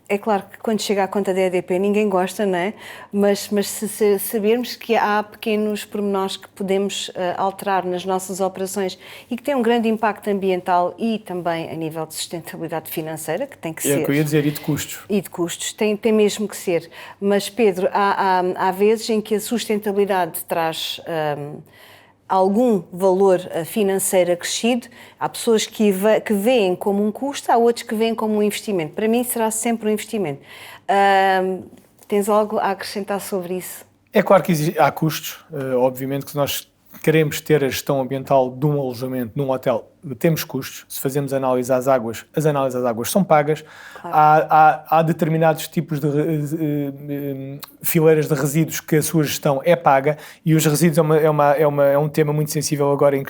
é claro que quando chega à conta da EDP ninguém gosta, não é? Mas se sabermos que há pequenos pormenores que podemos alterar nas nossas operações e que têm um grande impacto ambiental e também a nível de sustentabilidade financeira, que tem que ser... É o que eu ia dizer, e de custos. E de custos, tem mesmo que ser. Mas, Pedro, há vezes em que a sustentabilidade traz... algum valor financeiro acrescido, há pessoas que veem como um custo, há outros que veem como um investimento. Para mim será sempre um investimento. Tens algo a acrescentar sobre isso? É claro que há custos, obviamente que se nós queremos ter a gestão ambiental de um alojamento, num hotel, temos custos. Se fazemos análise às águas, as análises às águas são pagas. Claro. Há determinados tipos de fileiras de resíduos que a sua gestão é paga, e os resíduos é um tema muito sensível agora em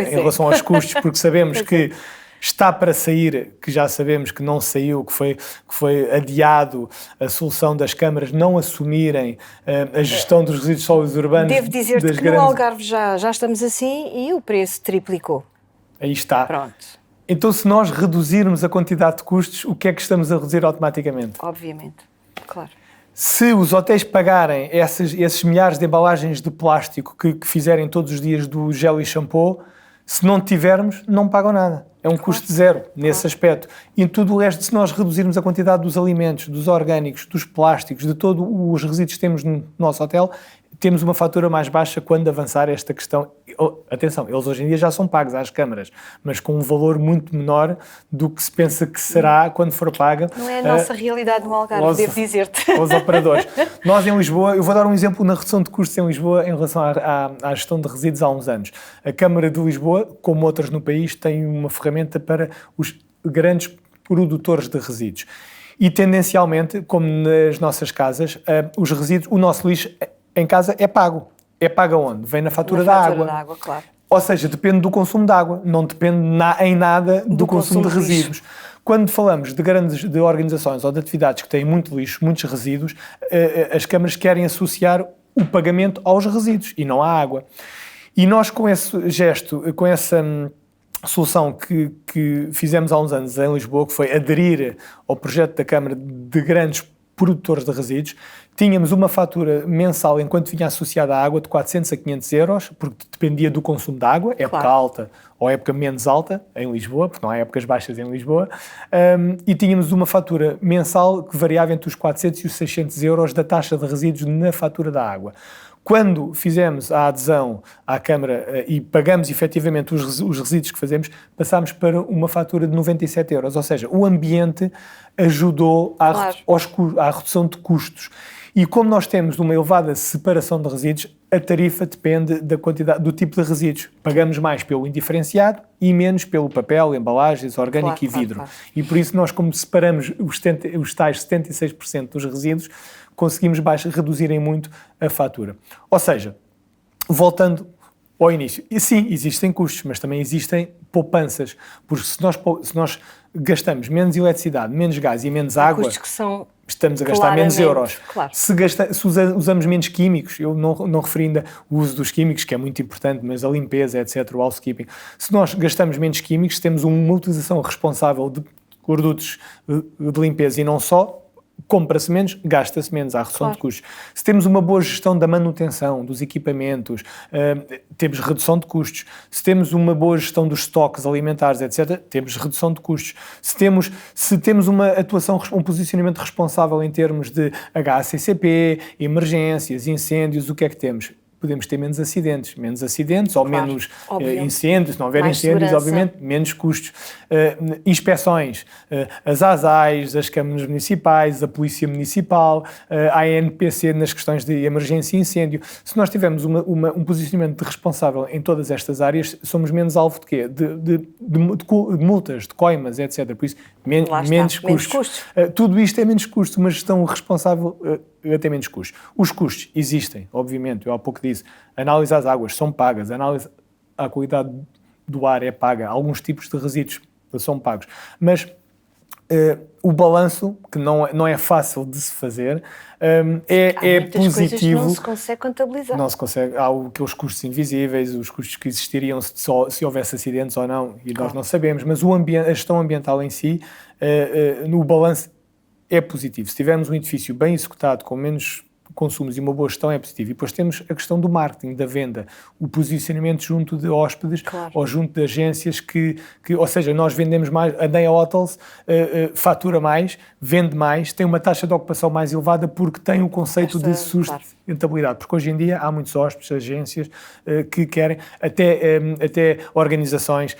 relação aos custos, porque sabemos que está para sair, que já sabemos que não saiu, que foi adiado a solução das câmaras não assumirem a gestão dos resíduos sólidos urbanos. Devo dizer-te que no Algarve já estamos assim e o preço triplicou. Aí está. Pronto. Então, se nós reduzirmos a quantidade de custos, o que é que estamos a reduzir automaticamente? Obviamente, claro. Se os hotéis pagarem esses milhares de embalagens de plástico que fizerem todos os dias do gel e shampoo, se não tivermos, não pagam nada. É um custo zero nesse aspecto. E em tudo o resto, se nós reduzirmos a quantidade dos alimentos, dos orgânicos, dos plásticos, de todos os resíduos que temos no nosso hotel, temos uma fatura mais baixa quando avançar esta questão. Atenção, eles hoje em dia já são pagos às câmaras, mas com um valor muito menor do que se pensa que será quando for paga. Não é a nossa realidade no Algarve, devo dizer-te. Aos operadores. Nós em Lisboa, eu vou dar um exemplo na redução de custos em Lisboa em relação à gestão de resíduos há uns anos. A Câmara de Lisboa, como outras no país, tem uma ferramenta para os grandes produtores de resíduos. E tendencialmente, como nas nossas casas, os resíduos, o nosso lixo em casa é pago. É pago onde? Vem na fatura da água. Da água, claro. Ou seja, depende do consumo de água, não depende em nada do consumo de resíduos. Quando falamos de organizações ou de atividades que têm muito lixo, muitos resíduos, as câmaras querem associar o pagamento aos resíduos e não à água. E nós, com esse gesto, com essa solução que fizemos há uns anos em Lisboa, que foi aderir ao projeto da Câmara de grandes produtores de resíduos, tínhamos uma fatura mensal, enquanto vinha associada à água, de 400 a 500 euros, porque dependia do consumo da água, época alta ou época menos alta, em Lisboa, porque não há épocas baixas em Lisboa, e tínhamos uma fatura mensal que variava entre os 400 e os 600 euros da taxa de resíduos na fatura da água. Quando fizemos a adesão à Câmara e pagamos efetivamente os resíduos que fazemos, passámos para uma fatura de 97 euros, ou seja, o ambiente ajudou à redução de custos. E como nós temos uma elevada separação de resíduos, a tarifa depende da quantidade, do tipo de resíduos. Pagamos mais pelo indiferenciado e menos pelo papel, embalagens, orgânico e vidro. E por isso nós, como separamos os tais 76% dos resíduos, conseguimos reduzirem muito a fatura. Ou seja, voltando ao início, e sim, existem custos, mas também existem poupanças, porque se nós gastamos menos eletricidade, menos gás e menos água, custos que são estamos a gastar menos euros. Claro. Se usamos menos químicos, eu não referi ainda o uso dos químicos, que é muito importante, mas a limpeza, etc., o housekeeping. Se nós gastamos menos químicos, temos uma utilização responsável de produtos de limpeza e não só, compra-se menos, gasta-se menos, há redução de custos. Se temos uma boa gestão da manutenção, dos equipamentos, temos redução de custos. Se temos uma boa gestão dos estoques alimentares, etc., temos redução de custos. Se temos uma atuação, um posicionamento responsável em termos de HACCP, emergências, incêndios, o que é que temos? Podemos ter menos acidentes ou menos incêndios. Se não houver incêndios, obviamente, menos custos. Inspeções, as ASAIs, as câmaras municipais, a polícia municipal, a ANPC nas questões de emergência e incêndio. Se nós tivermos um posicionamento responsável em todas estas áreas, somos menos alvo de quê? De multas, de coimas, etc. Por isso, menos custos. Tudo isto é menos custo. Uma gestão responsável tem menos custos. Os custos existem, obviamente, eu há pouco disse, análise às águas são pagas, análise à qualidade do ar é paga, alguns tipos de resíduos são pagos, mas o balanço, que não é fácil de se fazer, é positivo. Não se consegue contabilizar. Não se consegue. Há aqueles custos invisíveis, os custos que existiriam se houvesse acidentes ou não, e nós não sabemos, mas a gestão ambiental em si, no balanço, é positivo. Se tivermos um edifício bem executado, com menos consumos e uma boa gestão, é positivo. E depois temos a questão do marketing, da venda, o posicionamento junto de hóspedes ou junto de agências ou seja, nós vendemos mais, a Neia Hotels fatura mais, vende mais, tem uma taxa de ocupação mais elevada porque tem o conceito de sustentabilidade. Porque hoje em dia há muitos hóspedes, agências que querem, até organizações,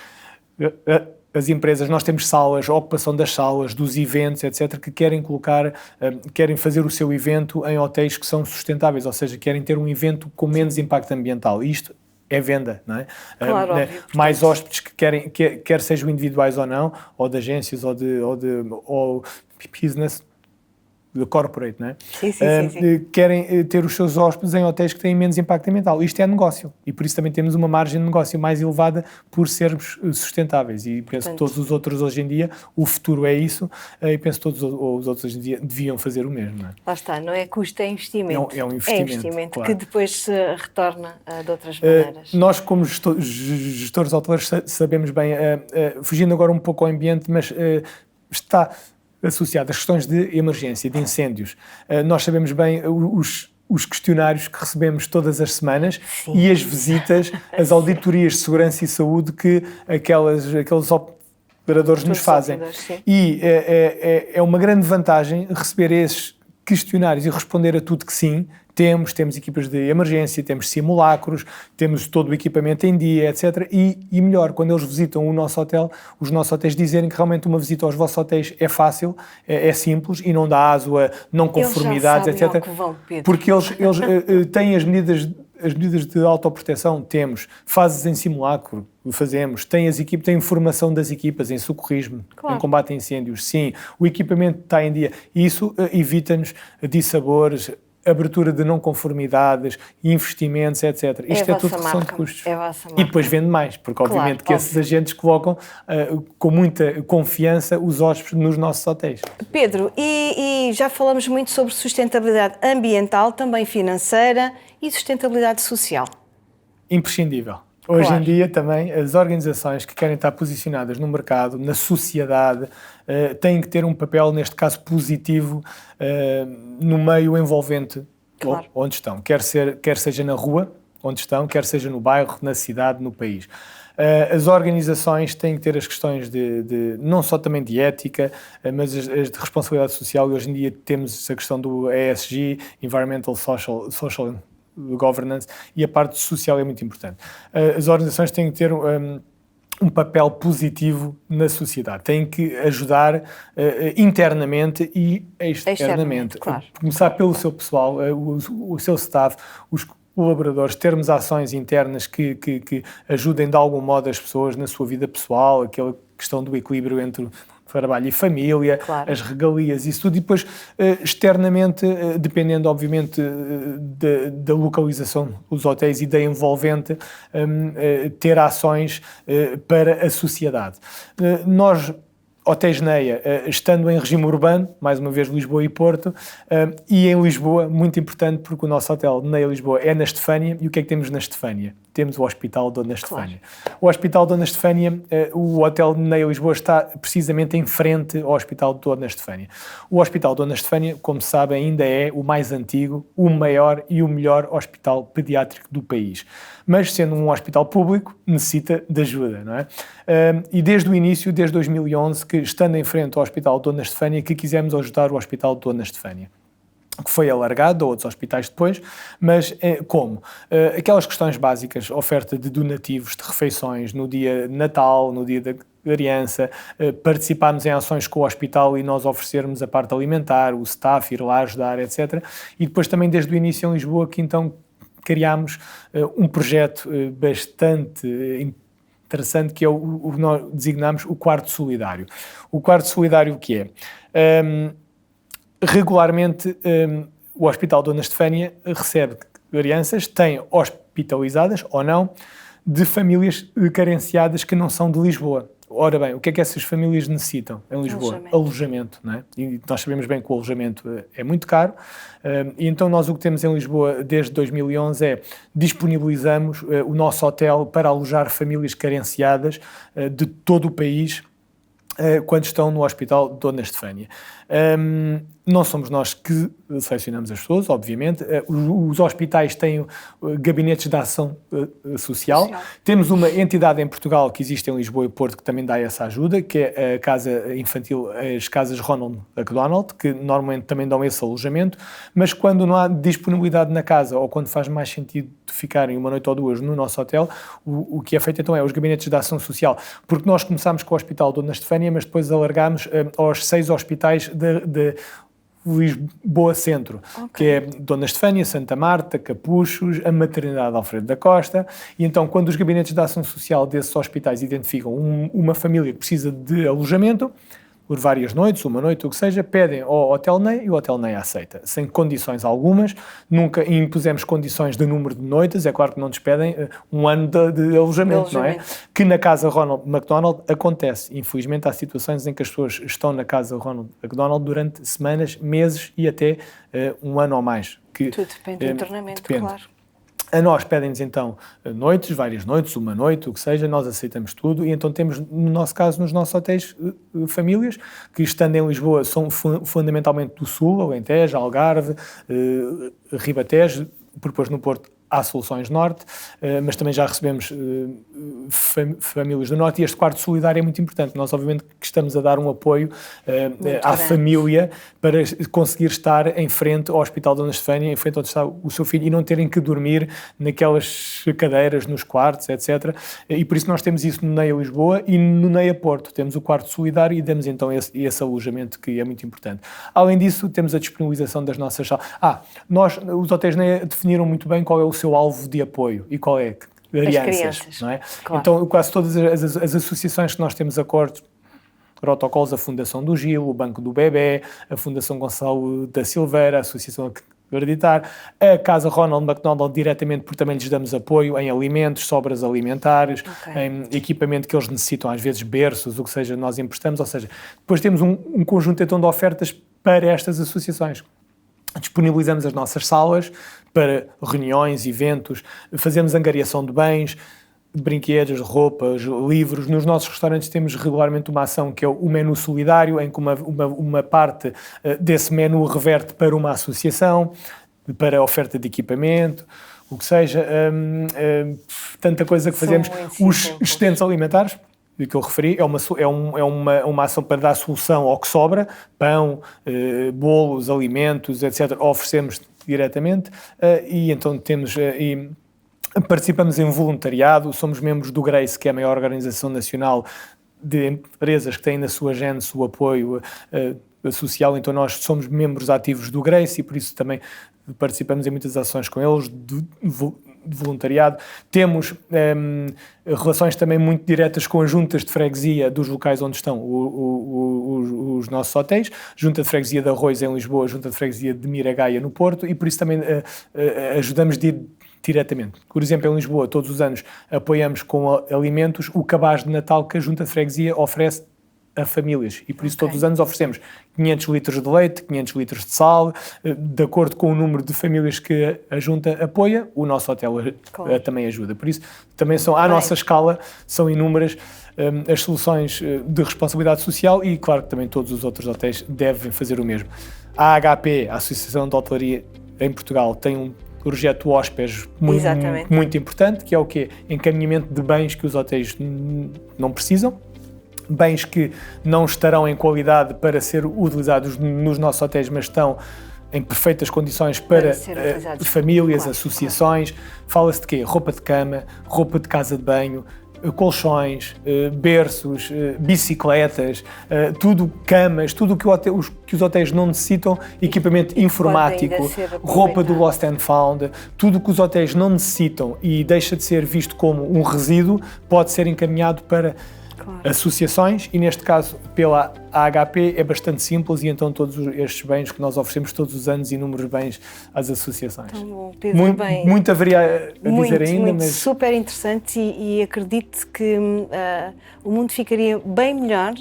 as empresas, nós temos salas, a ocupação das salas, dos eventos, etc., que querem fazer o seu evento em hotéis que são sustentáveis, ou seja, querem ter um evento com menos impacto ambiental. E isto é venda, não é? Claro, óbvio, mais hóspedes que querem, quer sejam individuais ou não, ou de agências, ou business, de corporate, não é? Sim. Querem ter os seus hóspedes em hotéis que têm menos impacto ambiental. Isto é negócio. E por isso também temos uma margem de negócio mais elevada por sermos sustentáveis. E penso que todos os outros hoje em dia, o futuro é isso, e penso que todos os outros hoje em dia deviam fazer o mesmo, não é? Lá está, não é custo, é investimento. É um investimento, claro, que depois se retorna de outras maneiras. Nós, como gestores hoteleiros, sabemos bem, fugindo agora um pouco ao ambiente, mas está associado às questões de emergência, de incêndios. Nós sabemos bem os questionários que recebemos todas as semanas e as visitas, as auditorias de segurança e saúde que aqueles operadores nos fazem. E é uma grande vantagem receber esses questionários e responder a tudo que sim, Temos equipas de emergência, temos simulacros, temos todo o equipamento em dia, etc. E melhor, quando eles visitam o nosso hotel, os nossos hotéis dizerem que realmente uma visita aos vossos hotéis é fácil, é simples e não dá aso a não conformidades, eles já sabem etc. ao que vão, Pedro. Porque eles têm as medidas de autoproteção, temos, fases em simulacro, fazemos, tem informação das equipas em socorrismo, em combate a incêndios, sim, o equipamento está em dia, e isso evita-nos dissabores, abertura de não conformidades, investimentos, etc. Isto é tudo redução de custos. E depois vende mais, porque obviamente que esses agentes colocam com muita confiança os hóspedes nos nossos hotéis. Pedro, e já falamos muito sobre sustentabilidade ambiental, também financeira e sustentabilidade social. Imprescindível. Hoje em dia também as organizações que querem estar posicionadas no mercado, na sociedade, têm que ter um papel, neste caso positivo, no meio envolvente onde estão. Quer seja na rua onde estão, quer seja no bairro, na cidade, no país. As organizações têm que ter as questões de não só também de ética, mas as de responsabilidade social, e hoje em dia temos a questão do ESG, Environmental Social Governance, e a parte social é muito importante. As organizações têm que ter um papel positivo na sociedade, têm que ajudar internamente e externamente. Começar pelo seu pessoal, o seu staff, os colaboradores, termos ações internas que ajudem de algum modo as pessoas na sua vida pessoal, aquela questão do equilíbrio entre trabalho e família, as regalias, isso tudo, e depois externamente, dependendo obviamente da localização dos hotéis e da envolvente, ter ações para a sociedade. Nós, Hotéis Neia, estando em regime urbano, mais uma vez Lisboa e Porto, e em Lisboa, muito importante, porque o nosso hotel Neia Lisboa é na Estefânia, e o que é que temos na Estefânia? Temos o Hospital Dona Estefânia. O Hospital Dona Estefânia, o hotel Neia Lisboa está precisamente em frente ao Hospital Dona Estefânia. O Hospital Dona Estefânia, como se sabe, ainda é o mais antigo, o maior e o melhor hospital pediátrico do país. Mas, sendo um hospital público, necessita de ajuda, não é? E desde o início, desde 2011, que estando em frente ao Hospital Dona Estefânia, que quisemos ajudar o Hospital Dona Estefânia, que foi alargado a outros hospitais depois, mas como? Aquelas questões básicas, oferta de donativos, de refeições no dia de Natal, no dia da criança, participarmos em ações com o hospital e nós oferecermos a parte alimentar, o staff, ir lá ajudar, etc. E depois também desde o início em Lisboa, que então criámos um projeto bastante interessante, que é o que nós designamos o Quarto Solidário. O Quarto Solidário o que é? Regularmente o Hospital Dona Estefânia recebe crianças, tem hospitalizadas ou não, de famílias carenciadas que não são de Lisboa. Ora bem, o que é que essas famílias necessitam em Lisboa? Alojamento, não é? E nós sabemos bem que o alojamento é muito caro, e então nós o que temos em Lisboa desde 2011 é disponibilizamos o nosso hotel para alojar famílias carenciadas de todo o país quando estão no Hospital Dona Estefânia. Não somos nós que selecionamos as pessoas, obviamente. Os hospitais têm gabinetes de ação social. Temos uma entidade em Portugal que existe em Lisboa e Porto que também dá essa ajuda, que é a Casa Infantil, as Casas Ronald McDonald, que normalmente também dão esse alojamento, mas quando não há disponibilidade na casa ou quando faz mais sentido ficarem uma noite ou duas no nosso hotel, o que é feito então é os gabinetes de ação social, porque nós começámos com o Hospital Dona Estefânia, mas depois alargámos aos 6 hospitais de Lisboa Centro, que é Dona Estefânia, Santa Marta, Capuchos, a Maternidade Alfredo da Costa, e então quando os gabinetes de ação social desses hospitais identificam uma família que precisa de alojamento, por várias noites, uma noite, o que seja, pedem ao Hotel Neia e o Hotel Neia aceita, sem condições algumas, nunca impusemos condições de número de noites, é claro que não nos pedem um ano de alojamento, não é? Que na Casa Ronald McDonald acontece. Infelizmente há situações em que as pessoas estão na Casa Ronald McDonald durante semanas, meses e até um ano ou mais. Tudo depende do internamento, claro. A nós pedem-nos então noites, várias noites, uma noite, o que seja, nós aceitamos tudo e então temos, no nosso caso, nos nossos hotéis, famílias que estando em Lisboa são fundamentalmente do Sul, Alentejo, Algarve, Ribatejo, depois no Porto há soluções norte, mas também já recebemos famílias do norte, e este quarto solidário é muito importante. Nós, obviamente, que estamos a dar um apoio à família para conseguir estar em frente ao Hospital Dona Estefânia, em frente onde está o seu filho, e não terem que dormir naquelas cadeiras, nos quartos, etc. E por isso nós temos isso no NEA Lisboa e no NEA Porto. Temos o quarto solidário e damos então esse alojamento, que é muito importante. Além disso, temos a disponibilização das nossas salas. Os hotéis NEA definiram muito bem qual é o seu alvo de apoio e qual é as crianças, não é? Claro. Então, quase todas as associações que nós temos acordos, protocolos, a Fundação do Gil, o Banco do Bebé, a Fundação Gonçalo da Silveira, a Associação Acreditar, a Casa Ronald McDonald diretamente, porque também lhes damos apoio em alimentos, sobras alimentares, em equipamento que eles necessitam, às vezes berços, o que seja, nós emprestamos, ou seja, depois temos um conjunto então de ofertas para estas associações. Disponibilizamos as nossas salas para reuniões, eventos, fazemos angariação de bens, de brinquedos, roupas, livros. Nos nossos restaurantes temos regularmente uma ação que é o menu solidário, em que uma parte desse menu reverte para uma associação, para a oferta de equipamento, o que seja. Tanta coisa que fazemos. Os excedentes alimentares, que eu referi, é uma ação para dar solução ao que sobra, pão, bolos, alimentos, etc., oferecemos diretamente, e então participamos em voluntariado, somos membros do GRACE, que é a maior organização nacional de empresas que tem na sua gênese o apoio social, então nós somos membros ativos do GRACE e por isso também participamos em muitas ações com eles, de voluntariado. Temos relações também muito diretas com as juntas de freguesia dos locais onde estão os nossos hotéis, junta de freguesia de Arroios em Lisboa, junta de freguesia de Miragaia no Porto, e por isso também ajudamos diretamente. Por exemplo, em Lisboa, todos os anos apoiamos com alimentos o cabaz de Natal que a junta de freguesia oferece a famílias, e por isso todos os anos oferecemos 500 litros de leite, 500 litros de sal, de acordo com o número de famílias que a junta apoia, o nosso hotel também ajuda. Por isso, também são, à nossa escala, são inúmeras as soluções de responsabilidade social, e claro que também todos os outros hotéis devem fazer o mesmo. A AHP, a Associação de Hotelaria em Portugal, tem um projeto hóspedes muito importante, que é o quê? Encaminhamento de bens que os hotéis não precisam, bens que não estarão em qualidade para ser utilizados nos nossos hotéis, mas estão em perfeitas condições para famílias, associações. Fala-se de quê? Roupa de cama, roupa de casa de banho, colchões, berços, bicicletas, camas, tudo o que os hotéis não necessitam, equipamento informático, roupa do Lost and Found, tudo o que os hotéis não necessitam e deixa de ser visto como um resíduo, pode ser encaminhado para associações, e neste caso pela AHP é bastante simples, e então todos estes bens que nós oferecemos todos os anos, inúmeros bens às associações. Então, bom, Pedro, muito haveria a dizer ainda, mas... Super interessante, e acredito que o mundo ficaria bem melhor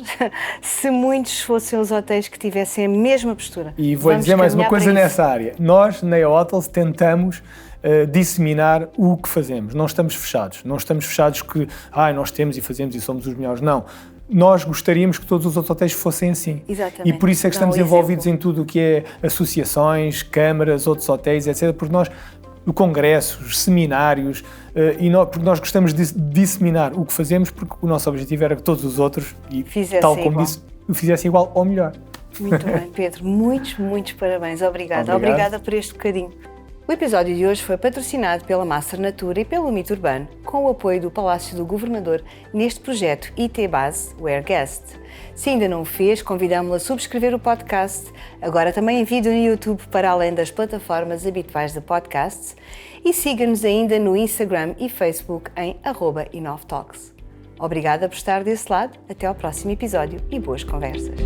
se muitos fossem os hotéis que tivessem a mesma postura. E vou dizer mais uma coisa nessa área. Nós, na NEA Hotels, tentamos disseminar o que fazemos. Não estamos fechados que nós temos e fazemos e somos os melhores. Não. Nós gostaríamos que todos os outros hotéis fossem assim. Exatamente. E por isso é que estamos envolvidos em tudo o que é associações, câmaras, outros hotéis, etc. Porque nós, congressos, seminários, porque nós gostamos de disseminar o que fazemos, porque o nosso objetivo era que todos os outros, tal como disse, o fizessem igual ou melhor. Muito bem, Pedro. Muitos parabéns. Obrigada por este bocadinho. O episódio de hoje foi patrocinado pela Master Natura e pelo Mito Urbano, com o apoio do Palácio do Governador neste projeto IT Base Where Guest. Se ainda não o fez, convidamos-lo a subscrever o podcast, agora também em vídeo no YouTube, para além das plataformas habituais de podcasts, e siga-nos ainda no Instagram e Facebook em @inovtalks. Obrigada por estar desse lado, até ao próximo episódio e boas conversas.